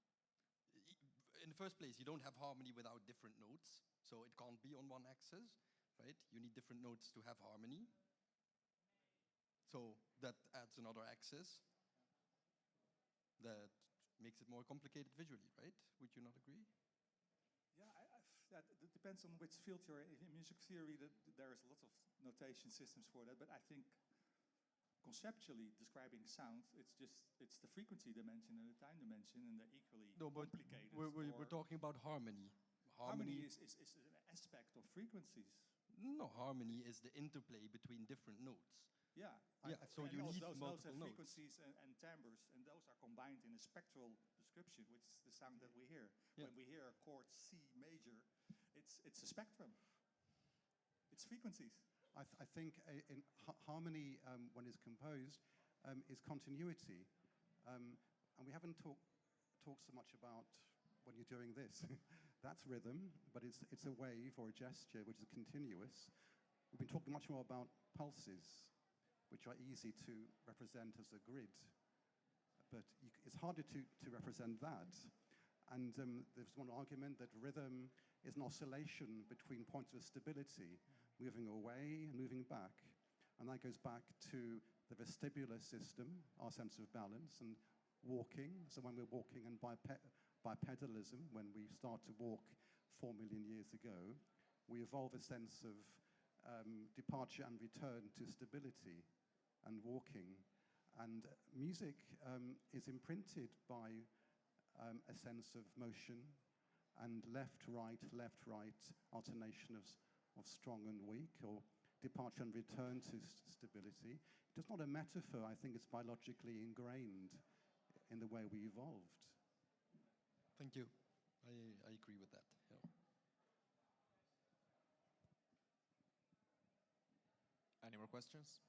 in the first place, you don't have harmony without different notes, so it can't be on one axis, right? You need different notes to have harmony. So that adds another axis. that makes it more complicated visually, right? Would you not agree? Yeah, that it depends on which field you're in. In music theory, there's lots of notation systems for that, but I think conceptually describing sound, it's the frequency dimension and the time dimension, and they're equally No, but complicated. we're talking about harmony. Harmony is an aspect of frequencies. No, harmony is the interplay between different notes. Yeah, So and you need those notes have multiple notes. frequencies and timbres, and those are combined in a spectral description, which is the sound that we hear. Yeah. When we hear a chord C major, it's a spectrum. It's frequencies. I think in harmony, when it's composed, is continuity. And we haven't talked so much about when you're doing this. That's rhythm, but it's a wave or a gesture which is continuous. We've been talking much more about pulses, which are easy to represent as a grid. But it's harder to represent that. And there's one argument that rhythm is an oscillation between points of stability, moving away and moving back. And that goes back to the vestibular system, our sense of balance, and walking. So when we're walking, and bipedalism, when we start to walk 4 million years ago, we evolve a sense of departure and return to stability and walking. And music is imprinted by a sense of motion and left, right, alternation of strong and weak, or departure and return to stability. It's not a metaphor. I think it's biologically ingrained in the way we evolved. Thank you. I agree with that. Yeah. Any more questions?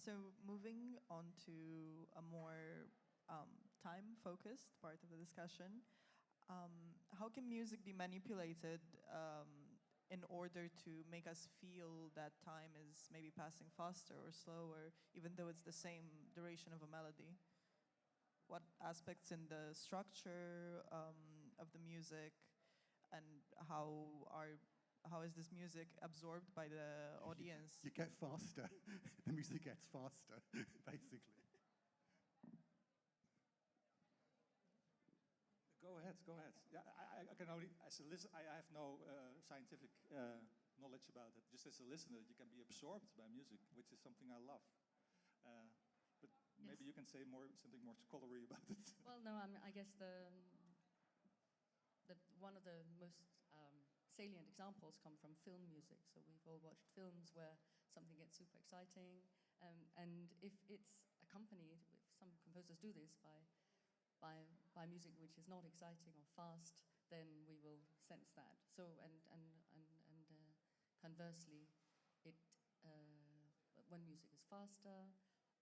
So moving on to a more time-focused part of the discussion, how can music be manipulated in order to make us feel that time is maybe passing faster or slower, even though it's the same duration of a melody? What aspects in the structure of the music, and how is this music absorbed by the audience? You get faster. The music gets faster, basically. Go ahead. Yeah, I can only, as a listener, I have no scientific knowledge about it. Just as a listener, you can be absorbed by music, which is something I love. But maybe you can say something more scholarly about it. Well, no, I guess one of the most salient examples come from film music. So we've all watched films where something gets super exciting, and if it's accompanied, some composers do this by music which is not exciting or fast, then we will sense that. So and conversely, when music is faster,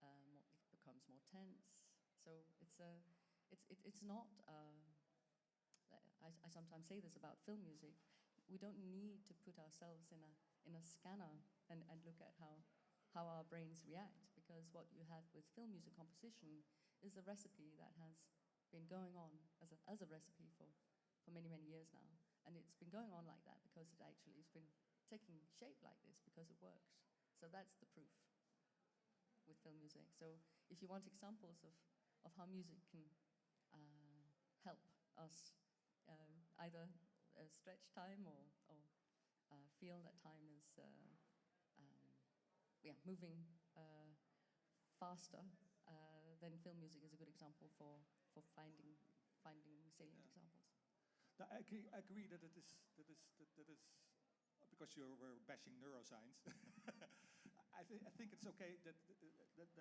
it becomes more tense. So it's not. I sometimes say this about film music. We don't need to put ourselves in a scanner and look at how our brains react, because what you have with film music composition is a recipe that has been going on as a recipe for many years now, and it's been going on like that because it actually has been taking shape like this because it works. So that's the proof with film music. So if you want examples of how music can help us either stretch time or feel that time is moving faster, then film music is a good example for finding salient examples. No, I agree that it is because we're bashing neuroscience. I think it's okay that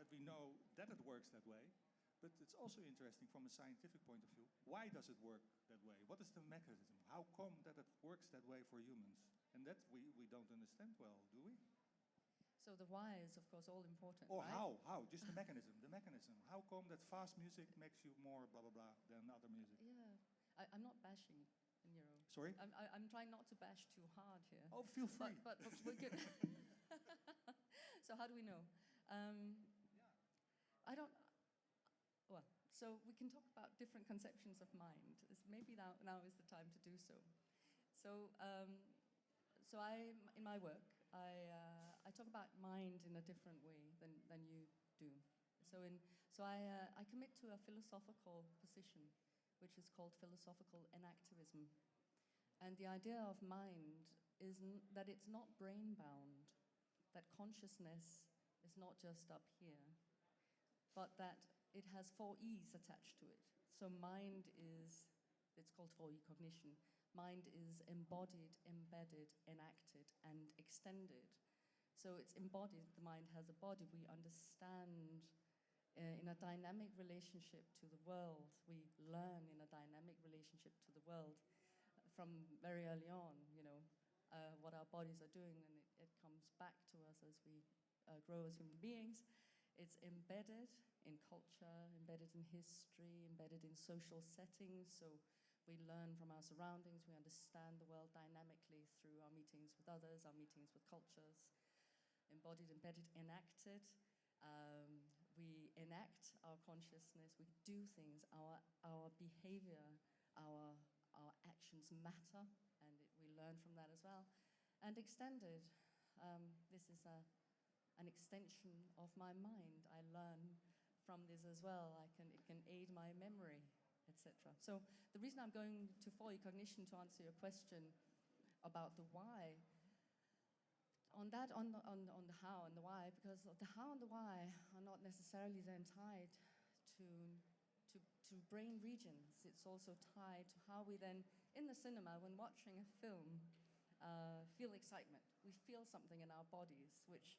we know that it works that way, but it's also interesting from a scientific point of view. Why does it work that way? What is the mechanism? How come that it works that way for humans? And that we don't understand well, do we? So the why is, of course, all important, Or right? how? Just the mechanism. How come that fast music makes you more blah, blah, blah than other music? Yeah, I'm not bashing neuro. Sorry? I'm trying not to bash too hard here. Oh, feel free. But we could. So how do we know? I don't. Well, so we can talk about different conceptions of mind. Maybe now is the time to do so. So I, in my work, I talk about mind in a different way than you do. So I commit to a philosophical position, which is called philosophical inactivism. And the idea of mind is that it's not brain-bound, that consciousness is not just up here, but that it has 4 E's attached to it. So mind is, it's called 4E cognition. Mind is embodied, embedded, enacted, and extended. So it's embodied, the mind has a body. We understand in a dynamic relationship to the world. We learn in a dynamic relationship to the world from very early on, what our bodies are doing, and it comes back to us as we grow as human beings. It's embedded in culture, embedded in history, embedded in social settings. So we learn from our surroundings, we understand the world dynamically through our meetings with others, our meetings with cultures. Embodied, embedded, enacted. We enact our consciousness, we do things, our behavior, our actions matter, and we learn from that as well. And extended, this is an extension of my mind. I learn from this as well. It can aid my memory, etc. So the reason I'm going to 4E cognition to answer your question about the why, on the how and the why, because the how and the why are not necessarily then tied to brain regions. It's also tied to how we then, in the cinema, when watching a film, feel excitement. We feel something in our bodies, which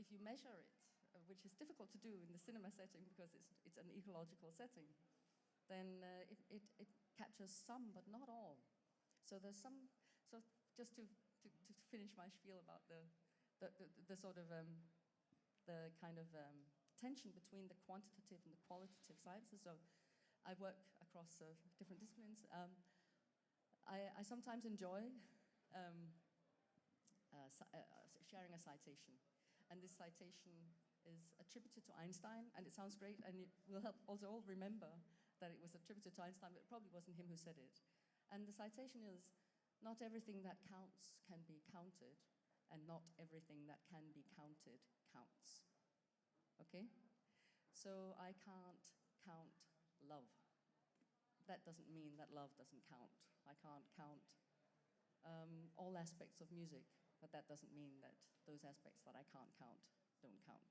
if you measure it, which is difficult to do in the cinema setting because it's an ecological setting, then it captures some, but not all. So there's some, so just to finish my spiel about the sort of, the kind of tension between the quantitative and the qualitative sciences. So I work across different disciplines. I sometimes enjoy sharing a citation. And this citation is attributed to Einstein, and it sounds great, and it will help also all remember that it was attributed to Einstein, but it probably wasn't him who said it. And the citation is, not everything that counts can be counted, and not everything that can be counted counts. Okay? So I can't count love. That doesn't mean that love doesn't count. I can't count all aspects of music, but that doesn't mean that those aspects that I can't count don't count.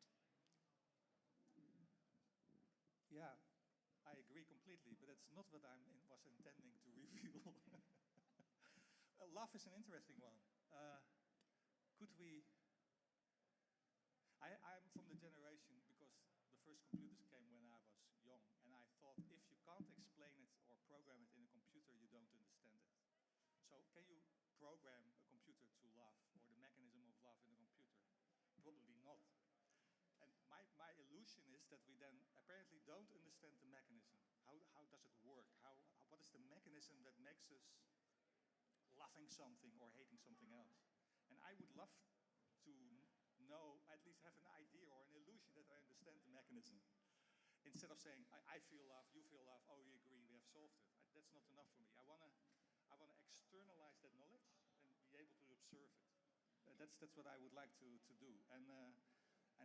Yeah, I agree completely, but that's not what I was intending to reveal. Love is an interesting one. Could we... I'm from the generation, because the first computers came when I was young, and I thought if you can't explain it or program it in a computer, you don't understand it. So can you program a computer to love, or the mechanism of love in a computer? Probably not. And my illusion is that we then apparently don't understand the mechanism. How does it work? What is the mechanism that makes us loving something or hating something else? And I would love to know, at least have an idea or an illusion that I understand the mechanism. Instead of saying, I feel love, you feel love, oh, we agree, we have solved it. That's not enough for me. I want to externalize that knowledge and be able to observe it. That's what I would like to do. And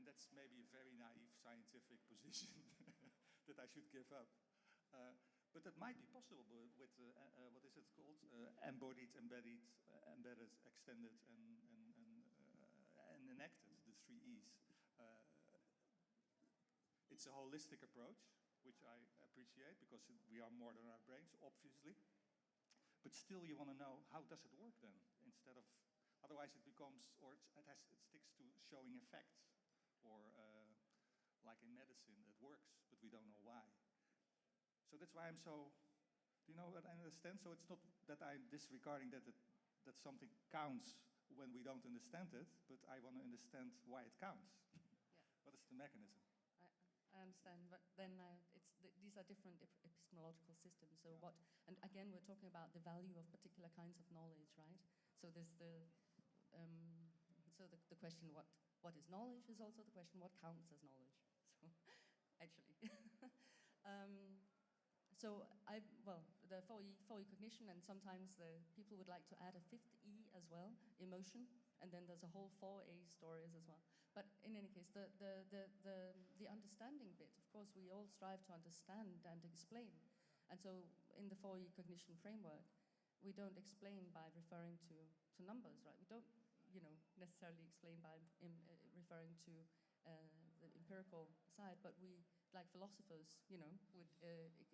that's maybe a very naive scientific position that I should give up. But that might be possible with what is it called? Embodied, embedded, extended, and enacted, the 3 E's. It's a holistic approach, which I appreciate, because we are more than our brains, obviously. But still, you want to know, how does it work then? Instead of, otherwise it becomes, or it sticks to showing effects, or like in medicine, it works, but we don't know why. So that's why I'm so, do you know what I understand? So it's not that I'm disregarding that something counts when we don't understand it, but I want to understand why it counts. Yeah. What is the mechanism? I understand, but then these are different epistemological systems. So Yeah. And again, we're talking about the value of particular kinds of knowledge, right? So there's the question, what is knowledge, is also the question, what counts as knowledge? So actually, the 4E cognition, and sometimes the people would like to add a 5th E as well, emotion. And then there's a whole 4A stories as well. But in any case, the understanding bit, of course, we all strive to understand and explain. And so in the 4E cognition framework, we don't explain by referring to numbers, right? We don't, necessarily explain by referring to the empirical side, but we, like philosophers, would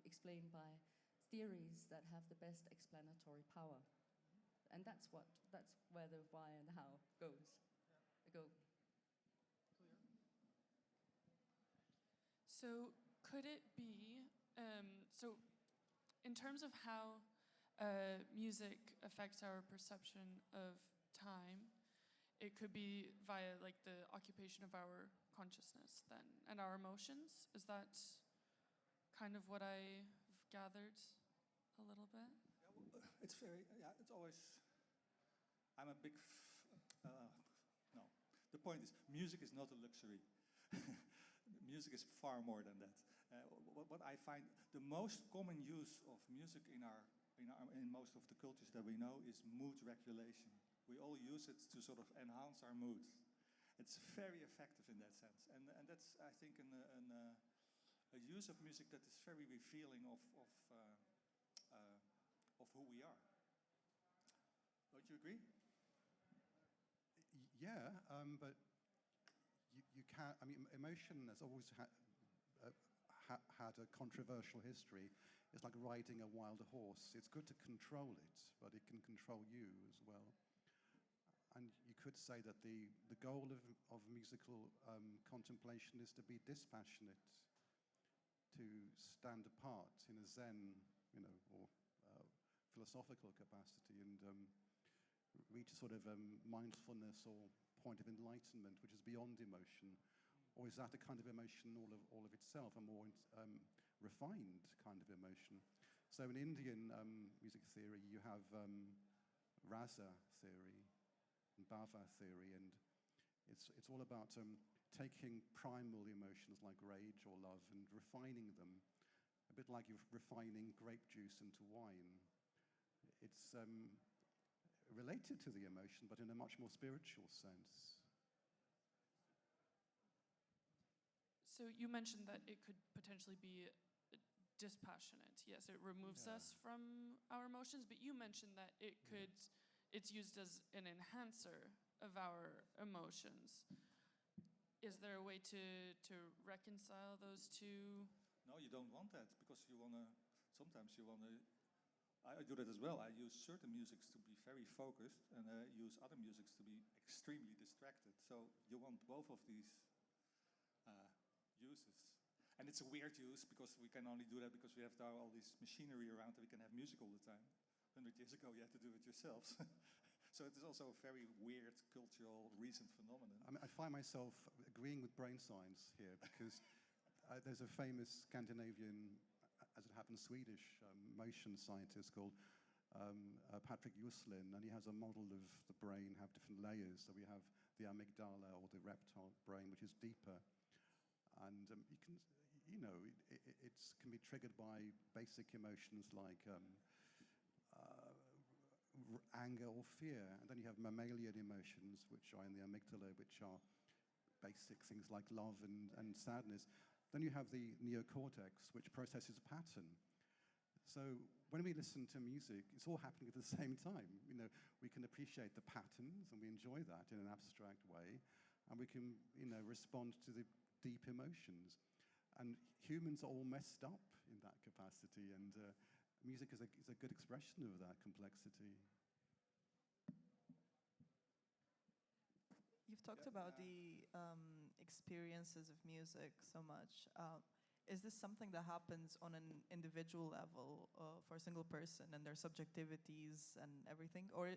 explain by theories that have the best explanatory power. And that's where the why and the how goes. Go. So could it be, so in terms of how music affects our perception of time, it could be via like the occupation of our consciousness then, and our emotions? Is that kind of what I've gathered a little bit? It's very, it's always, I'm a big, no. The point is, music is not a luxury. Music is far more than that. What I find the most common use of music in most of the cultures that we know is mood regulation. We all use it to sort of enhance our moods. It's very effective in that sense, and that's, I think, a use of music that is very revealing of who we are. Don't you agree? Yeah, but you can't. I mean, emotion has always had a controversial history. It's like riding a wild horse. It's good to control it, but it can control you as well. And you could say that the goal of musical contemplation is to be dispassionate, to stand apart in a Zen, or philosophical capacity, and reach a sort of mindfulness or point of enlightenment, which is beyond emotion. Or is that a kind of emotion all of itself, a more refined kind of emotion? So in Indian music theory, you have rasa theory and bhava theory, and it's all about taking primal emotions like rage or love and refining them, a bit like you're refining grape juice into wine. It's related to the emotion, but in a much more spiritual sense. So you mentioned that it could potentially be dispassionate. Yes, it removes us from our emotions, but you mentioned that it's used as an enhancer of our emotions. Is there a way to reconcile those two? No, you don't want that, because sometimes you want to, I do that as well. I use certain musics to be very focused, and I use other musics to be extremely distracted. So you want both of these uses. And it's a weird use, because we can only do that because we have now all this machinery around that we can have music all the time. 100 years ago, you had to do it yourselves. So it is also a very weird cultural recent phenomenon. I mean, I find myself agreeing with brain science here, because there's a famous Scandinavian, as it happens, Swedish motion scientist called Patrick Juslin, and he has a model of the brain have different layers. So we have the amygdala, or the reptile brain, which is deeper, and you can, it can be triggered by basic emotions like anger or fear, and then you have mammalian emotions, which are in the amygdala, which are basic things like love and sadness. Then you have the neocortex, which processes pattern. So when we listen to music, it's all happening at the same time. We can appreciate the patterns, and we enjoy that in an abstract way, and we can, respond to the deep emotions. And humans are all messed up in that capacity, and music is a good expression of that complexity. You've talked about the experiences of music so much. Is this something that happens on an individual level for a single person and their subjectivities and everything? Or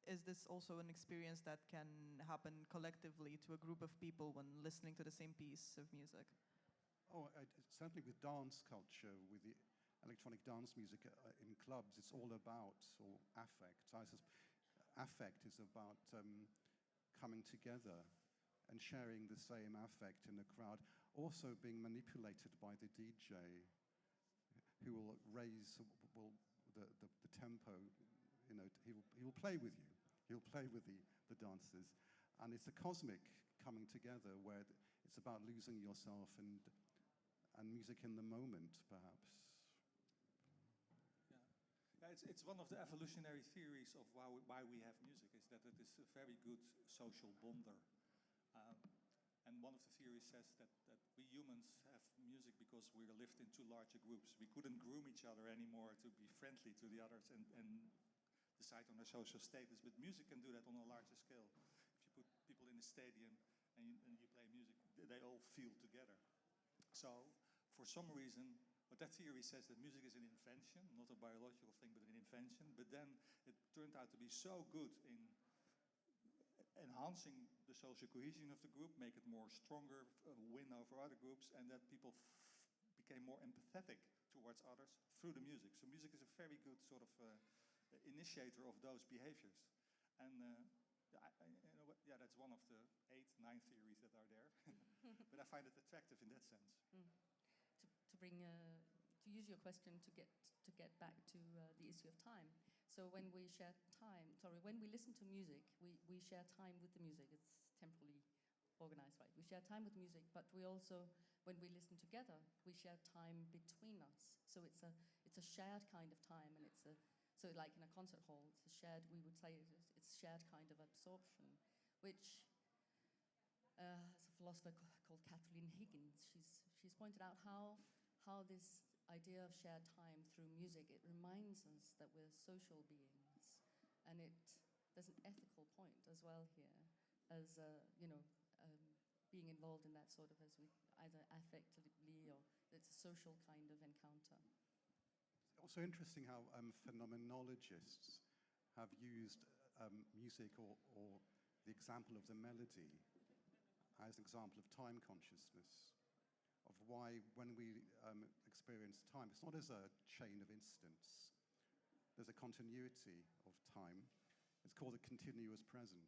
is this also an experience that can happen collectively to a group of people when listening to the same piece of music? Oh, certainly with dance culture, with the electronic dance music in clubs, it's all about affect. Affect is about coming together and sharing the same affect in the crowd, also being manipulated by the DJ, who will raise the tempo. He will play with you. He'll play with the the dancers. And it's a cosmic coming together where it's about losing yourself and music in the moment, perhaps. Yeah, it's one of the evolutionary theories of why we have music, is that it is a very good social bonder. And one of the theories says that we humans have music because we lived in too large groups. We couldn't groom each other anymore to be friendly to the others and decide on their social status. But music can do that on a larger scale. If you put people in a stadium and you play music, they all feel together. So for some reason, but that theory says that music is an invention, not a biological thing, but an invention. But then it turned out to be so good in enhancing the social cohesion of the group, make it more stronger, win over other groups, and that people became more empathetic towards others through the music. So music is a very good sort of initiator of those behaviors. And that's one of the 8, 9 theories that are there. But I find it attractive in that sense. To use your question to get back to the issue of time. So when we listen to music, we share time with the music. It's temporally organized, right? We share time with music, but we also, when we listen together, we share time between us. So it's a shared kind of time, and so like in a concert hall, we would say it's shared kind of absorption, which as a philosopher called Kathleen Higgins, she's pointed out how this idea of shared time through music, it reminds us that we're social beings, and there's an ethical point as well here, as being involved in that sort of either affectively or it's a social kind of encounter. It's also interesting how phenomenologists have used music or the example of the melody as an example of time consciousness, of why when we experience time, it's not as a chain of instants. There's a continuity of time. It's called a continuous present.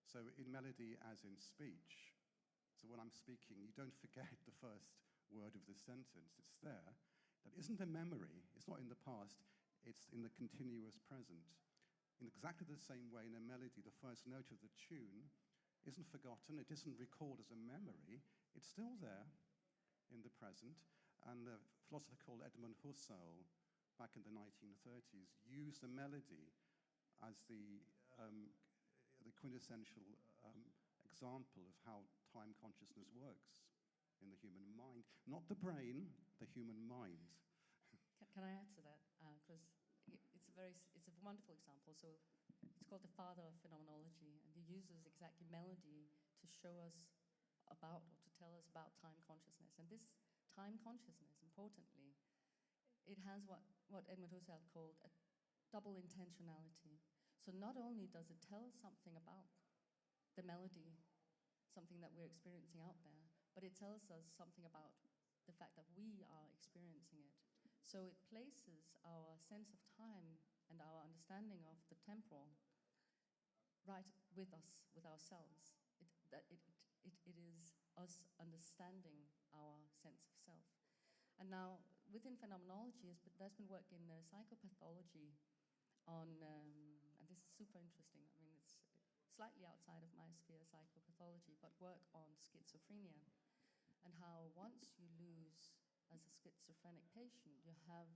So in melody as in speech, so when I'm speaking, you don't forget the first word of the sentence. It's there. That isn't a memory. It's not in the past. It's in the continuous present. In exactly the same way, in a melody, the first note of the tune isn't forgotten. It isn't recalled as a memory. It's still there in the present. And a philosopher called Edmund Husserl, back in the 1930s, used a melody as the quintessential example of how time consciousness works in the human mind. Not the brain, the human mind. Can I add to that? Because it's a wonderful example. So it's called the father of phenomenology, and he uses exactly melody to show us about, or to tell us about time consciousness. And this time consciousness, importantly, it has what Edmund Husserl called a double intentionality. So not only does it tell something about the melody, something that we're experiencing out there, but it tells us something about the fact that we are experiencing it. So it places our sense of time and our understanding of the temporal right with us, with ourselves. It is us understanding our sense of self. And now, within phenomenology, there's been work in psychopathology on, and this is super interesting, I mean, it's slightly outside of my sphere, psychopathology, but work on schizophrenia, and how once you lose, as a schizophrenic patient, you have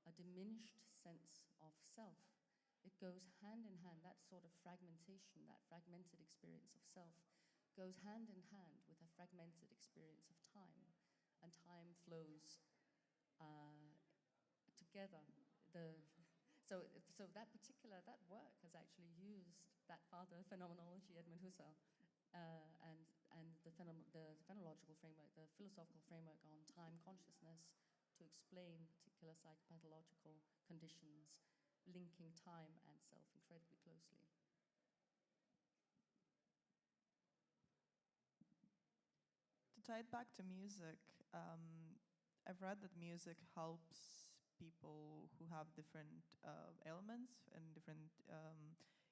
a diminished sense of self. It goes hand in hand, that sort of fragmentation, that fragmented experience of self, goes hand in hand with a fragmented experience of time, and time flows together. So that work has actually used that father phenomenology, Edmund Husserl, and the phenomenological framework, the philosophical framework on time consciousness, to explain particular psychopathological conditions linking time and self incredibly closely. To tie it back to music, I've read that music helps people who have different ailments and different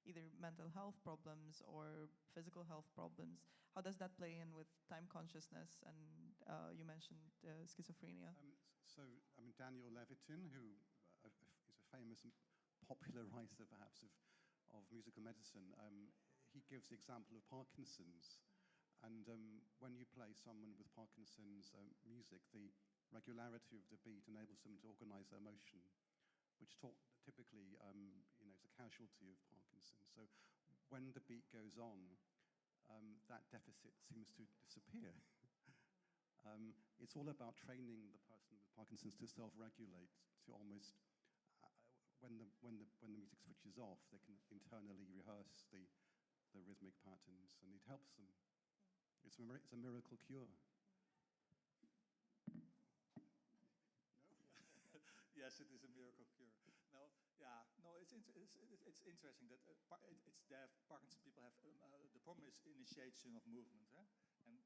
either mental health problems or physical health problems. How does that play in with time consciousness? And you mentioned schizophrenia. Daniel Levitin, who is a famous popularizer, perhaps, of musical medicine, he he gives the example of Parkinson's. And when you play someone with Parkinson's music, the regularity of the beat enables them to organize their motion, which typically is a casualty of Parkinson's. So when the beat goes on, that deficit seems to disappear. It's all about training the person with Parkinson's to self-regulate, to almost, when the music switches off, they can internally rehearse the rhythmic patterns, and it helps them. It's a miracle cure. Yes, it is a miracle cure. It's interesting that Parkinson people have the problem is initiation of movement. And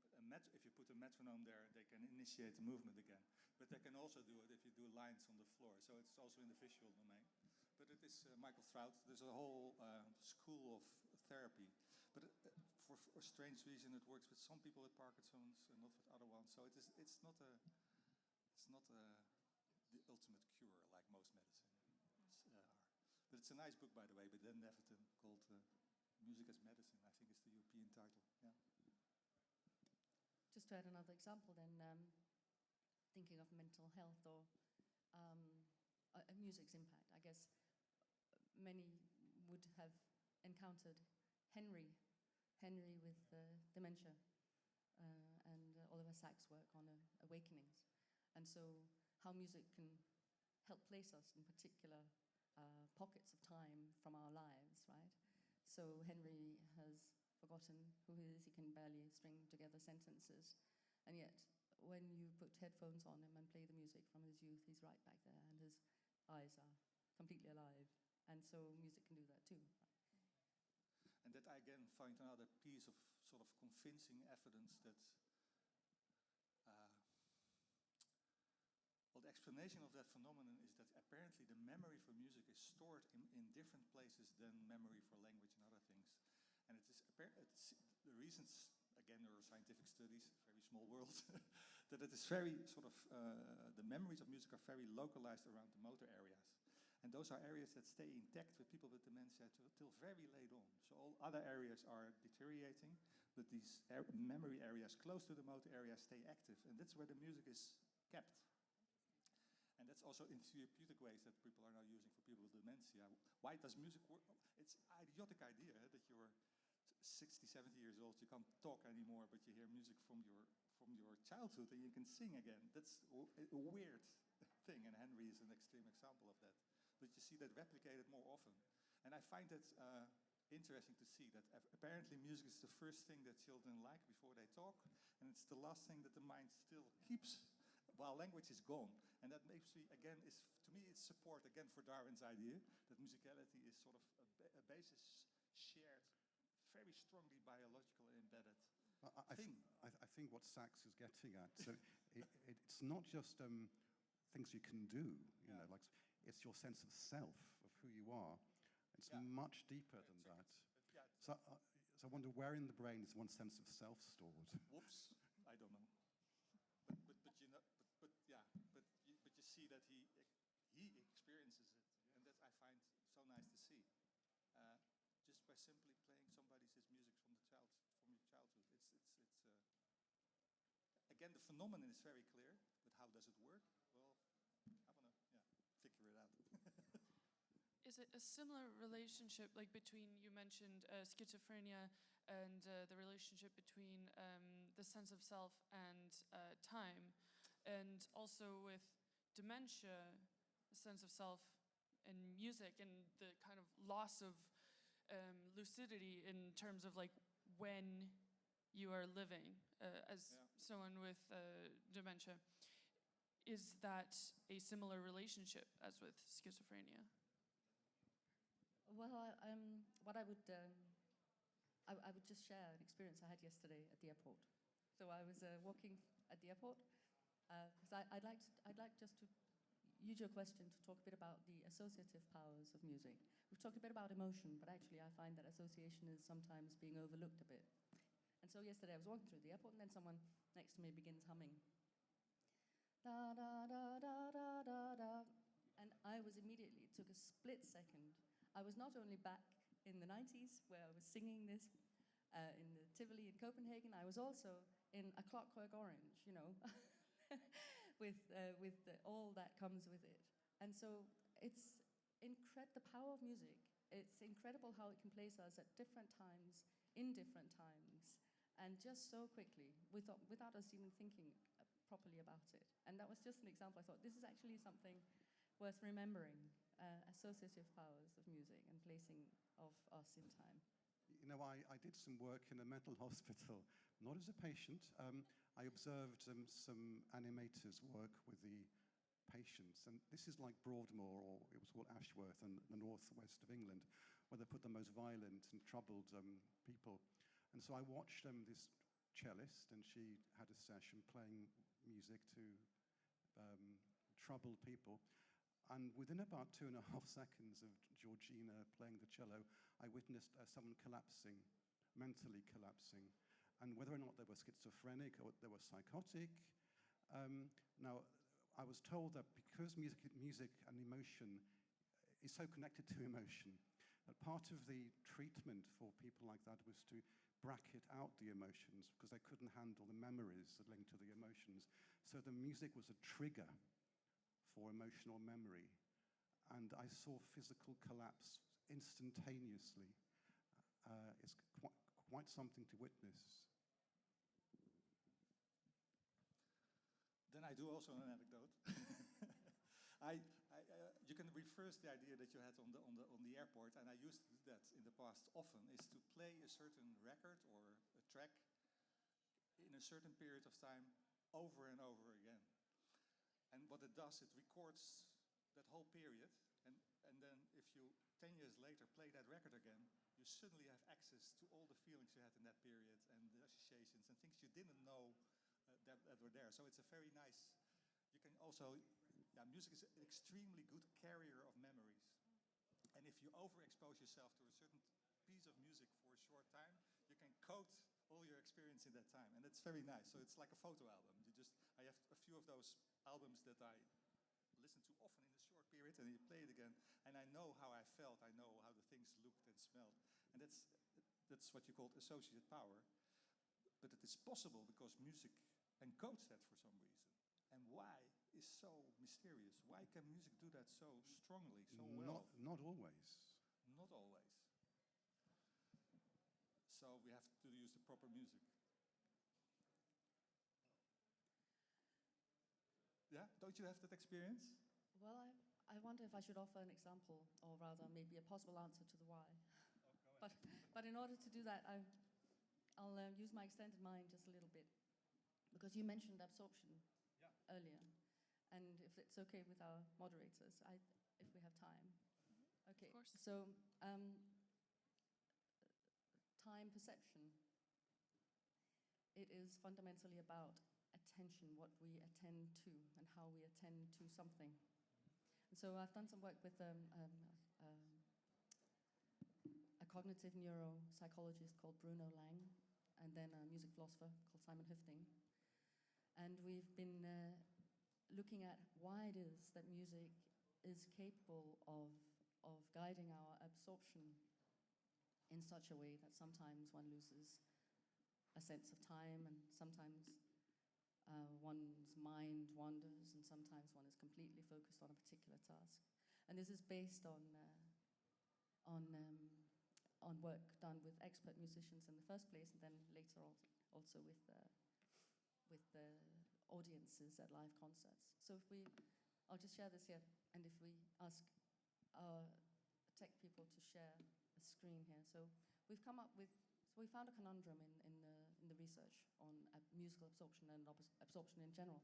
if you put a metronome there, they can initiate the movement again. But they can also do it if you do lines on the floor. So it's also in the visual domain. But it is Michael Trout. There's a whole school of therapy. But for a strange reason, it works with some people with Parkinson's and not with other ones. So it's not the ultimate cure like most medicine are. But it's a nice book, by the way, by Dan Neverton, called Music as Medicine. I think it's the European title. Yeah. Just to add another example then, thinking of mental health or music's impact, I guess many would have encountered Henry with dementia and Oliver Sacks' work on awakenings. And so how music can help place us in particular pockets of time from our lives, right? So Henry has forgotten who he is, he can barely string together sentences, and yet when you put headphones on him and play the music from his youth, he's right back there and his eyes are completely alive. And so music can do that too. And that I again find another piece of sort of convincing evidence that the explanation of that phenomenon is that apparently the memory for music is stored in different places than memory for language and other things. And the reasons, again, neuroscientific studies, very small world, that it is very sort of, the memories of music are very localized around the motor areas. And those are areas that stay intact with people with dementia till very late on. So all other areas are deteriorating, but these memory areas close to the motor area stay active. And that's where the music is kept. And that's also in therapeutic ways that people are now using for people with dementia. Why does music work? It's an idiotic idea that you're 60, 70 years old, you can't talk anymore, but you hear music from your childhood and you can sing again. That's a weird thing, and Henry is an extreme example of that. But you see that replicated more often. And I find that interesting to see that apparently music is the first thing that children like before they talk, and it's the last thing that the mind still keeps while language is gone. And that makes me, again, to me, it's support, again, for Darwin's idea that musicality is sort of a basis shared very strongly biological embedded thing. I think what Sachs is getting at, so it's not just things you can do, you know, like it's your sense of self, of who you are. It's much deeper than that. So I wonder where in the brain is one's sense of self stored? Whoops, I don't know. But you know, but you see that he experiences it, and that I find so nice to see. Just by simply playing somebody's music from your childhood, again, the phenomenon is very clear, but how does it work? Well, I want to figure it out. Is it a similar relationship, like between, you mentioned schizophrenia and the relationship between the sense of self and time, and also with dementia, the sense of self and music, and the kind of loss of lucidity in terms of like when you are living as someone with dementia. Is that a similar relationship as with schizophrenia? Well, what I would just share an experience I had yesterday at the airport. So I was walking at the airport because I'd like just to use your question to talk a bit about the associative powers of music. We've talked a bit about emotion, but actually I find that association is sometimes being overlooked a bit. And so yesterday I was walking through the airport, and then someone next to me begins humming. Da da da da da da da. And I was immediately, it took a split second, I was not only back in the 90s, where I was singing this in the Tivoli in Copenhagen. I was also in A Clockwork Orange, you know, with all that comes with it. And so it's the power of music. It's incredible how it can place us at different times, in different times, and just so quickly, without us even thinking properly about it. And that was just an example. I thought, this is actually something worth remembering, associative powers of music and placing of us in time. You know, I did some work in a mental hospital, not as a patient. I observed some animators work with the patients, and this is like Broadmoor, or it was called Ashworth in the northwest of England, where they put the most violent and troubled people. And so I watched this cellist, and she had a session playing music to troubled people. And within about 2.5 seconds of Georgina playing the cello, I witnessed someone collapsing, mentally collapsing. And whether or not they were schizophrenic or they were psychotic. Now, I was told that because music and emotion is so connected to emotion, that part of the treatment for people like that was to bracket out the emotions because they couldn't handle the memories that linked to the emotions. So the music was a trigger for emotional memory. And I saw physical collapse instantaneously. It's quite something to witness. Then I do also an anecdote. You can reverse the idea that you had on the airport, and I used to do that in the past often, is to play a certain record or a track in a certain period of time over and over again. And what it does, it records that whole period, and then if you 10 years later play that record again, you suddenly have access to all the feelings you had in that period and the associations and things you didn't know that were there. So it's a very nice, you can also, music is an extremely good carrier of memories. And if you overexpose yourself to a certain piece of music for a short time, you can coat all your experience in that time. And it's very nice. So it's like a photo album. I have a few of those albums that I listen to often in a short period, and you play it again, and I know how I felt, I know how the things looked and smelled. And that's what you call associative power. But it is possible because music encodes that for some reason. And why is so mysterious? Why can music do that so strongly, so well? Not always. Not always. So we have to use the proper music. Yeah, don't you have that experience? Well, I wonder if I should offer an example, or rather maybe a possible answer to the why. But in order to do that, I'll use my extended mind just a little bit. Because you mentioned absorption earlier. And if it's okay with our moderators, if we have time. Okay, Of course. so time perception. It is fundamentally about attention, what we attend to and how we attend to something. And so I've done some work with a cognitive neuropsychologist called Bruno Lang, and then a music philosopher called Simon Hüfting. And we've been looking at why it is that music is capable of guiding our absorption in such a way that sometimes one loses a sense of time, and sometimes one's mind wanders, and sometimes one is completely focused on a particular task. And this is based on work done with expert musicians in the first place, and then later also with the audiences at live concerts. So I'll just share this here, and if we ask our tech people to share a screen here. So we found a conundrum in the research on musical absorption and absorption in general.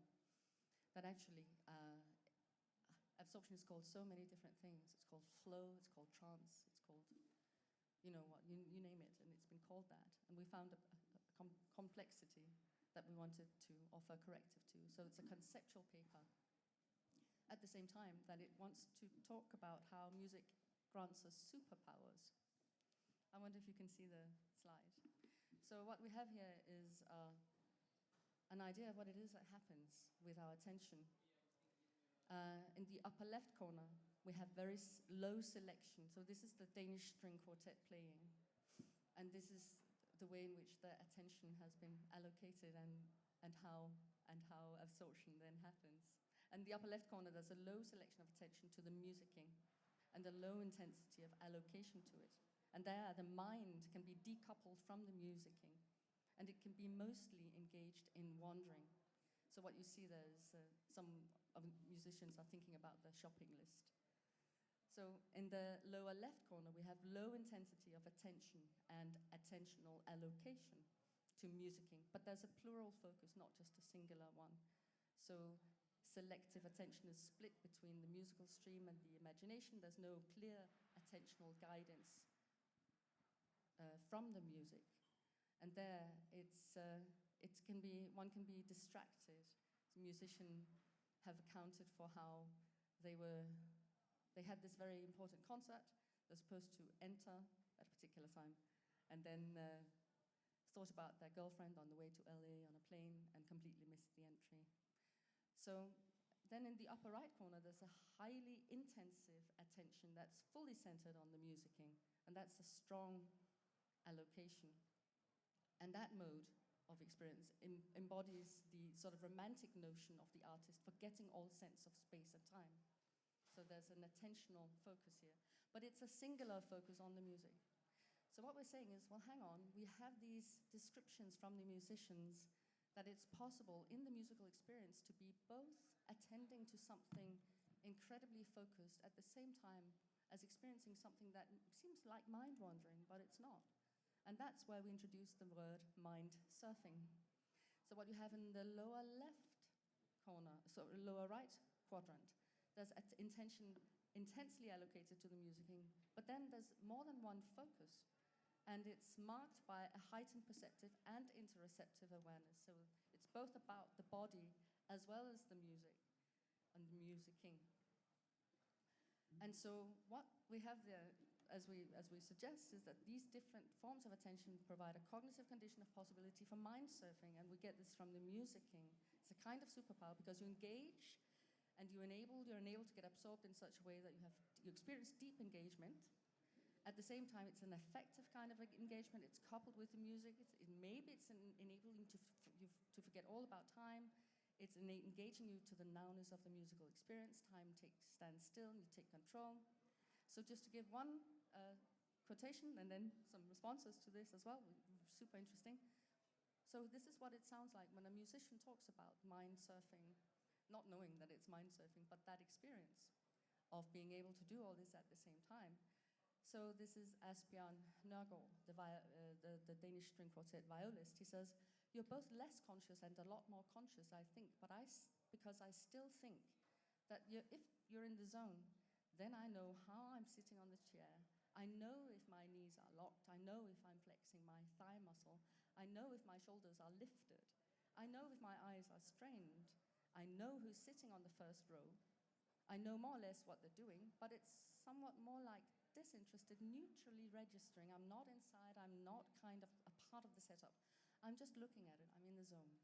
That actually, absorption is called so many different things. It's called flow, it's called trance, it's called, you know what, you name it, and it's been called that. And we found a complexity that we wanted to offer corrective to. So it's a conceptual paper. At the same time that it wants to talk about how music grants us superpowers. I wonder if you can see the slide. So what we have here is an idea of what it is that happens with our attention. In the upper left corner, we have very low selection. So this is the Danish string quartet playing. And this is the way in which the attention has been allocated and how absorption then happens. And the upper left corner, there's a low selection of attention to the musicking and a low intensity of allocation to it. And there, the mind can be decoupled from the musicking, and it can be mostly engaged in wandering. So what you see there is some of musicians are thinking about their shopping list. So in the lower left corner, we have low intensity of attention and attentional allocation to musicking, but there's a plural focus, not just a singular one. So selective attention is split between the musical stream and the imagination. There's no clear attentional guidance from the music. And there, one can be distracted. The musician have accounted for how they had this very important concert. They're supposed to enter at a particular time, and then thought about their girlfriend on the way to LA on a plane and completely missed the entry. So then in the upper right corner, there's a highly intensive attention that's fully centered on the musicking, and that's a strong allocation. And that mode of experience embodies the sort of romantic notion of the artist forgetting all sense of space and time. So there's an attentional focus here. But it's a singular focus on the music. So what we're saying is, well, hang on, we have these descriptions from the musicians that it's possible in the musical experience to be both attending to something incredibly focused at the same time as experiencing something that seems like mind wandering, but it's not. And that's where we introduce the word mind surfing. So what you have in the lower left corner, so lower right quadrant, there's intention intensely allocated to the musicking, but then there's more than one focus, and it's marked by a heightened perceptive and interoceptive awareness. So it's both about the body as well as the music and the musicking. And so what we have there, as we suggest, is that these different forms of attention provide a cognitive condition of possibility for mind surfing, and we get this from the musicking. It's a kind of superpower because you engage and you're enabled to get absorbed in such a way that you experience deep engagement. At the same time, it's an effective kind of engagement. It's coupled with the music. Maybe it's enabling you to forget all about time. It's engaging you to the nowness of the musical experience. Time stands still, and you take control. So just to give one quotation and then some responses to this as well, super interesting. So this is what it sounds like when a musician talks about mind surfing, not knowing that it's mind surfing, but that experience of being able to do all this at the same time. So this is Asbjørn Nørgaard, the Danish string quartet violist. He says, "You're both less conscious and a lot more conscious, I think, because I still think that if you're in the zone, then I know how I'm sitting on the chair. I know if my knees are locked. I know if I'm flexing my thigh muscle. I know if my shoulders are lifted. I know if my eyes are strained. I know who's sitting on the first row. I know more or less what they're doing, but it's somewhat more like disinterested, neutrally registering. I'm not inside. I'm not kind of a part of the setup. I'm just looking at it. I'm in the zone."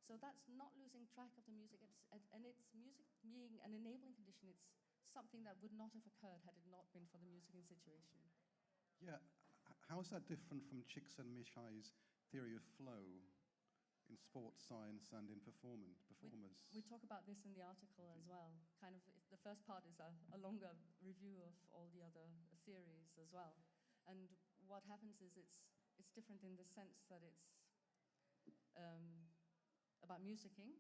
So that's not losing track of the music, and it's music being an enabling condition. It's something that would not have occurred had it not been for the music in situation. Yeah, how is that different from Csikszentmihalyi's theory of flow in sports science and in performers? We talk about this in the article as well. Kind of, the first part is a longer review of all the other theories as well. And what happens is it's different in the sense that it's about musicking,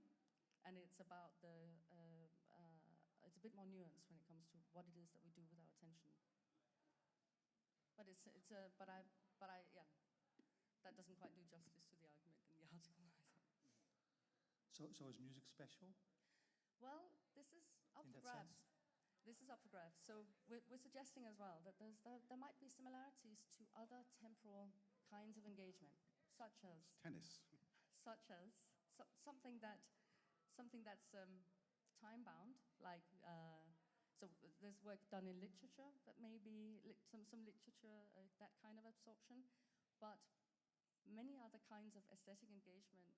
and it's about it's a bit more nuanced when it comes to what it is that we do with our attention. But that doesn't quite do justice to the argument in the article. So is music special? Well, this is up In for that grabs. This is up for grabs. So we're suggesting as well that there might be similarities to other temporal kinds of engagement, such as Tennis. something that's time bound, like so there's work done in literature that may be some literature that kind of absorption, but many other kinds of aesthetic engagement.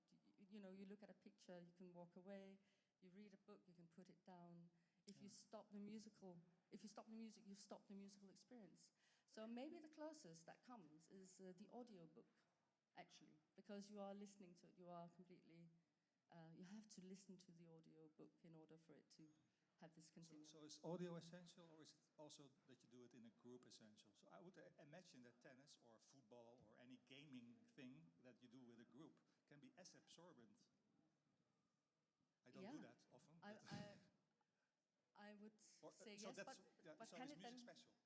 You look at a picture, you can walk away. You read a book, you can put it down. If you stop the music, you stop the musical experience. So maybe the closest that comes is the audio book, actually, because you are listening to it. You are completely. You have to listen to the audio book in order for it to have this continuum. So is audio essential, or is it also that you do it in a group essential? So I would imagine that tennis or football or any gaming thing that you do with a group can be as absorbent. I don't do that often. I would say so yes, that's, but so can is it music then? special?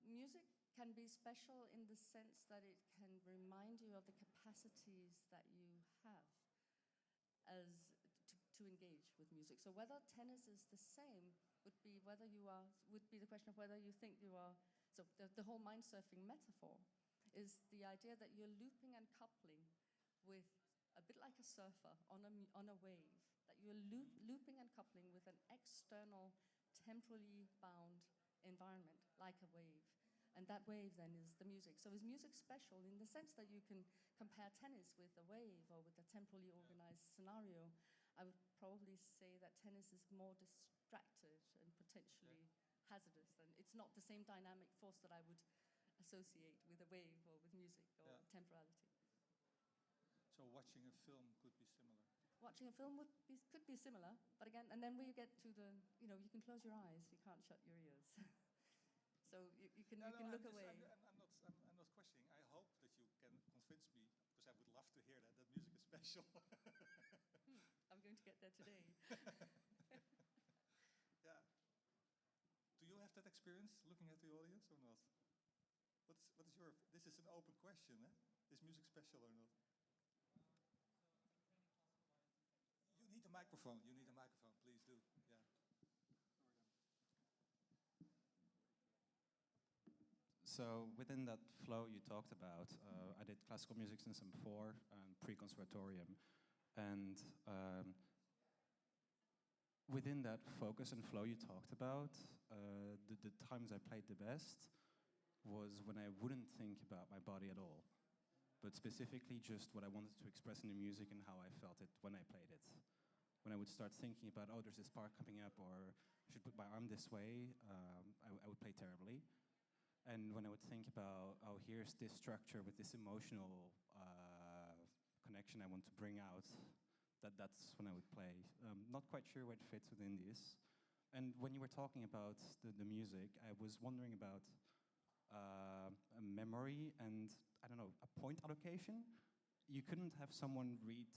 Music can be special in the sense that it can remind you of the capacities that you have as to engage with music. So whether tennis is the same would be the question of whether you think you are. So the whole mind surfing metaphor is the idea that you're looping and coupling with a bit like a surfer on a wave, that you're looping and coupling with an external temporally bound environment like a wave. And that wave then is the music. So is music special in the sense that you can compare tennis with a wave or with a temporally organized scenario? I would probably say that tennis is more distracted and potentially hazardous. And it's not the same dynamic force that I would associate with a wave or with music or temporality. So watching a film could be similar. Watching a film could be similar, but again, and then we get to you can close your eyes, you can't shut your ears. So you can look away. I'm not questioning. I hope that you can convince me, because I would love to hear that music is special. I'm going to get there today. Yeah. Do you have that experience looking at the audience or not? What is your? This is an open question, eh? Is music special or not? You need a microphone. You need a microphone. Please do. Yeah. So within that flow you talked about, I did classical music since I'm 4 and pre-conservatorium. And within that focus and flow you talked about, the times I played the best was when I wouldn't think about my body at all, but specifically just what I wanted to express in the music and how I felt it when I played it. When I would start thinking about, oh, there's this part coming up, or I should put my arm this way, I would play terribly. And when I would think about, oh, here's this structure with this emotional connection I want to bring out, that's when I would play. Not quite sure where it fits within this. And when you were talking about the music, I was wondering about a memory and, I don't know, a point allocation. You couldn't have someone read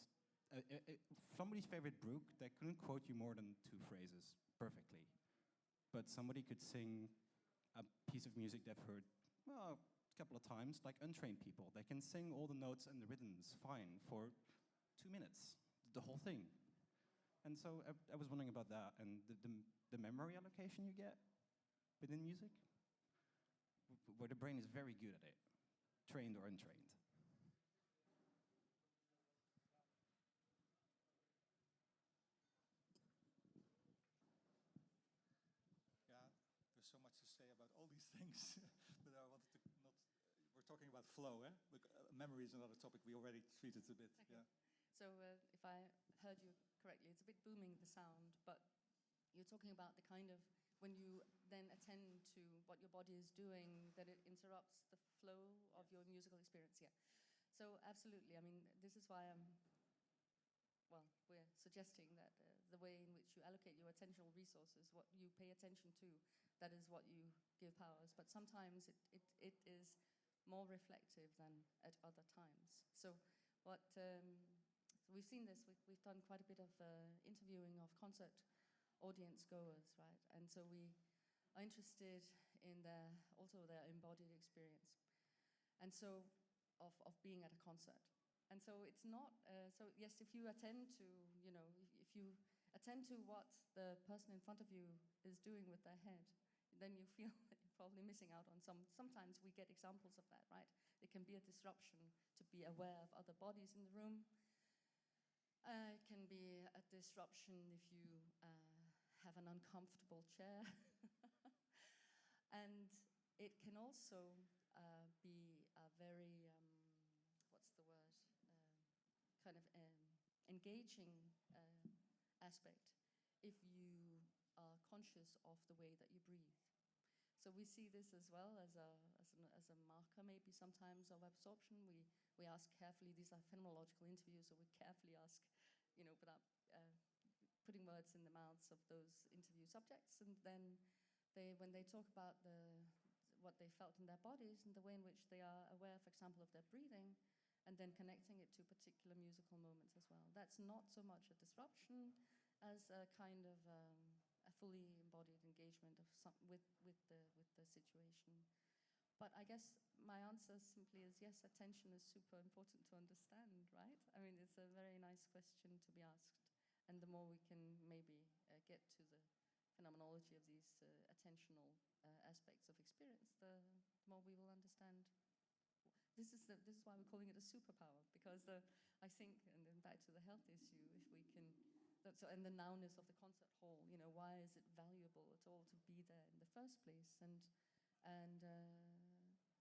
somebody's favorite book, they couldn't quote you more than 2 phrases perfectly. But somebody could sing a piece of music they've heard, well, a couple of times, like untrained people. They can sing all the notes and the rhythms fine for 2 minutes, the whole thing. And so I was wondering about that and the memory allocation you get within music, where the brain is very good at it, trained or untrained. There's so much to say about all these things, but I wanted to not. We're talking about flow, eh? Memory is another topic we already treated a bit. Okay. Yeah. So if I heard you correctly, it's a bit booming, the sound, but you're talking about the kind of when you then attend to what your body is doing, that it interrupts the flow of your musical experience. Yeah. So absolutely. I mean, this is why we're suggesting that the way in which you allocate your attentional resources, what you pay attention to, that is what you give powers. But sometimes it is more reflective than at other times. So we've seen this, we've done quite a bit of interviewing of concert audience goers, right? And so we are interested in their embodied experience. And so of being at a concert. And so it's not, so yes, if you attend to, if you attend to what the person in front of you is doing with their head, then you feel that you're probably missing out on sometimes we get examples of that, right? It can be a disruption to be aware of other bodies in the room. It can be a disruption if you have an uncomfortable chair. And it can also be a very, what's the word, kind of engaging aspect if you are conscious of the way that you breathe. So we see this as well as a marker maybe sometimes of absorption. We ask carefully, these are phenomenological interviews, so we carefully ask, without putting words in the mouths of those interview subjects. And then when they talk about what they felt in their bodies and the way in which they are aware, for example, of their breathing, and then connecting it to particular musical moments as well. That's not so much a disruption as a kind of a fully embodied engagement with the situation. But I guess my answer simply is yes, attention is super important to understand, right? I mean, it's a very nice question to be asked. And the more we can maybe get to the phenomenology of these attentional aspects of experience, the more we will understand. This is why we're calling it a superpower, because I think, and then back to the health issue, if we can, and the nowness of the concert hall, why is it valuable at all to be there in the first place? And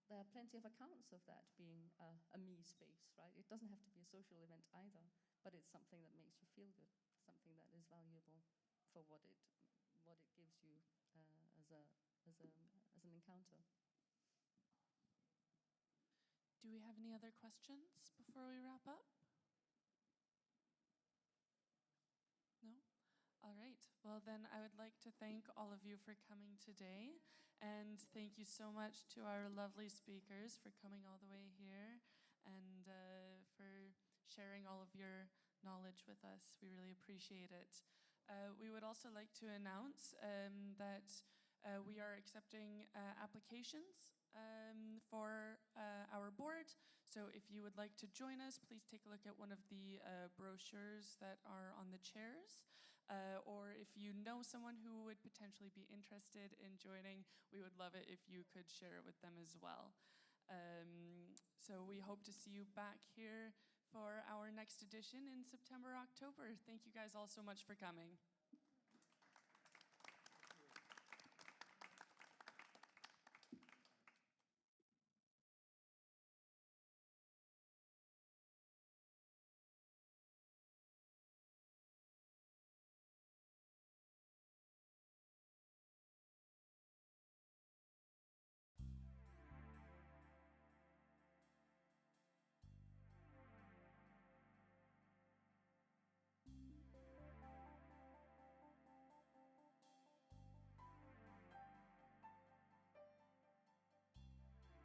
there are plenty of accounts of that being a me space, right? It doesn't have to be a social event either, but it's something that makes you feel good, something that is valuable for what it gives you as an encounter. Do we have any other questions before we wrap up? No? All right. Well, then I would like to thank all of you for coming today. And thank you so much to our lovely speakers for coming all the way here and for sharing all of your knowledge with us. We really appreciate it. We would also like to announce that we are accepting applications for our board. So if you would like to join us, please take a look at one of the brochures that are on the chairs. Or if you know someone who would potentially be interested in joining, we would love it if you could share it with them as well. So we hope to see you back here for our next edition in September, October. Thank you guys all so much for coming.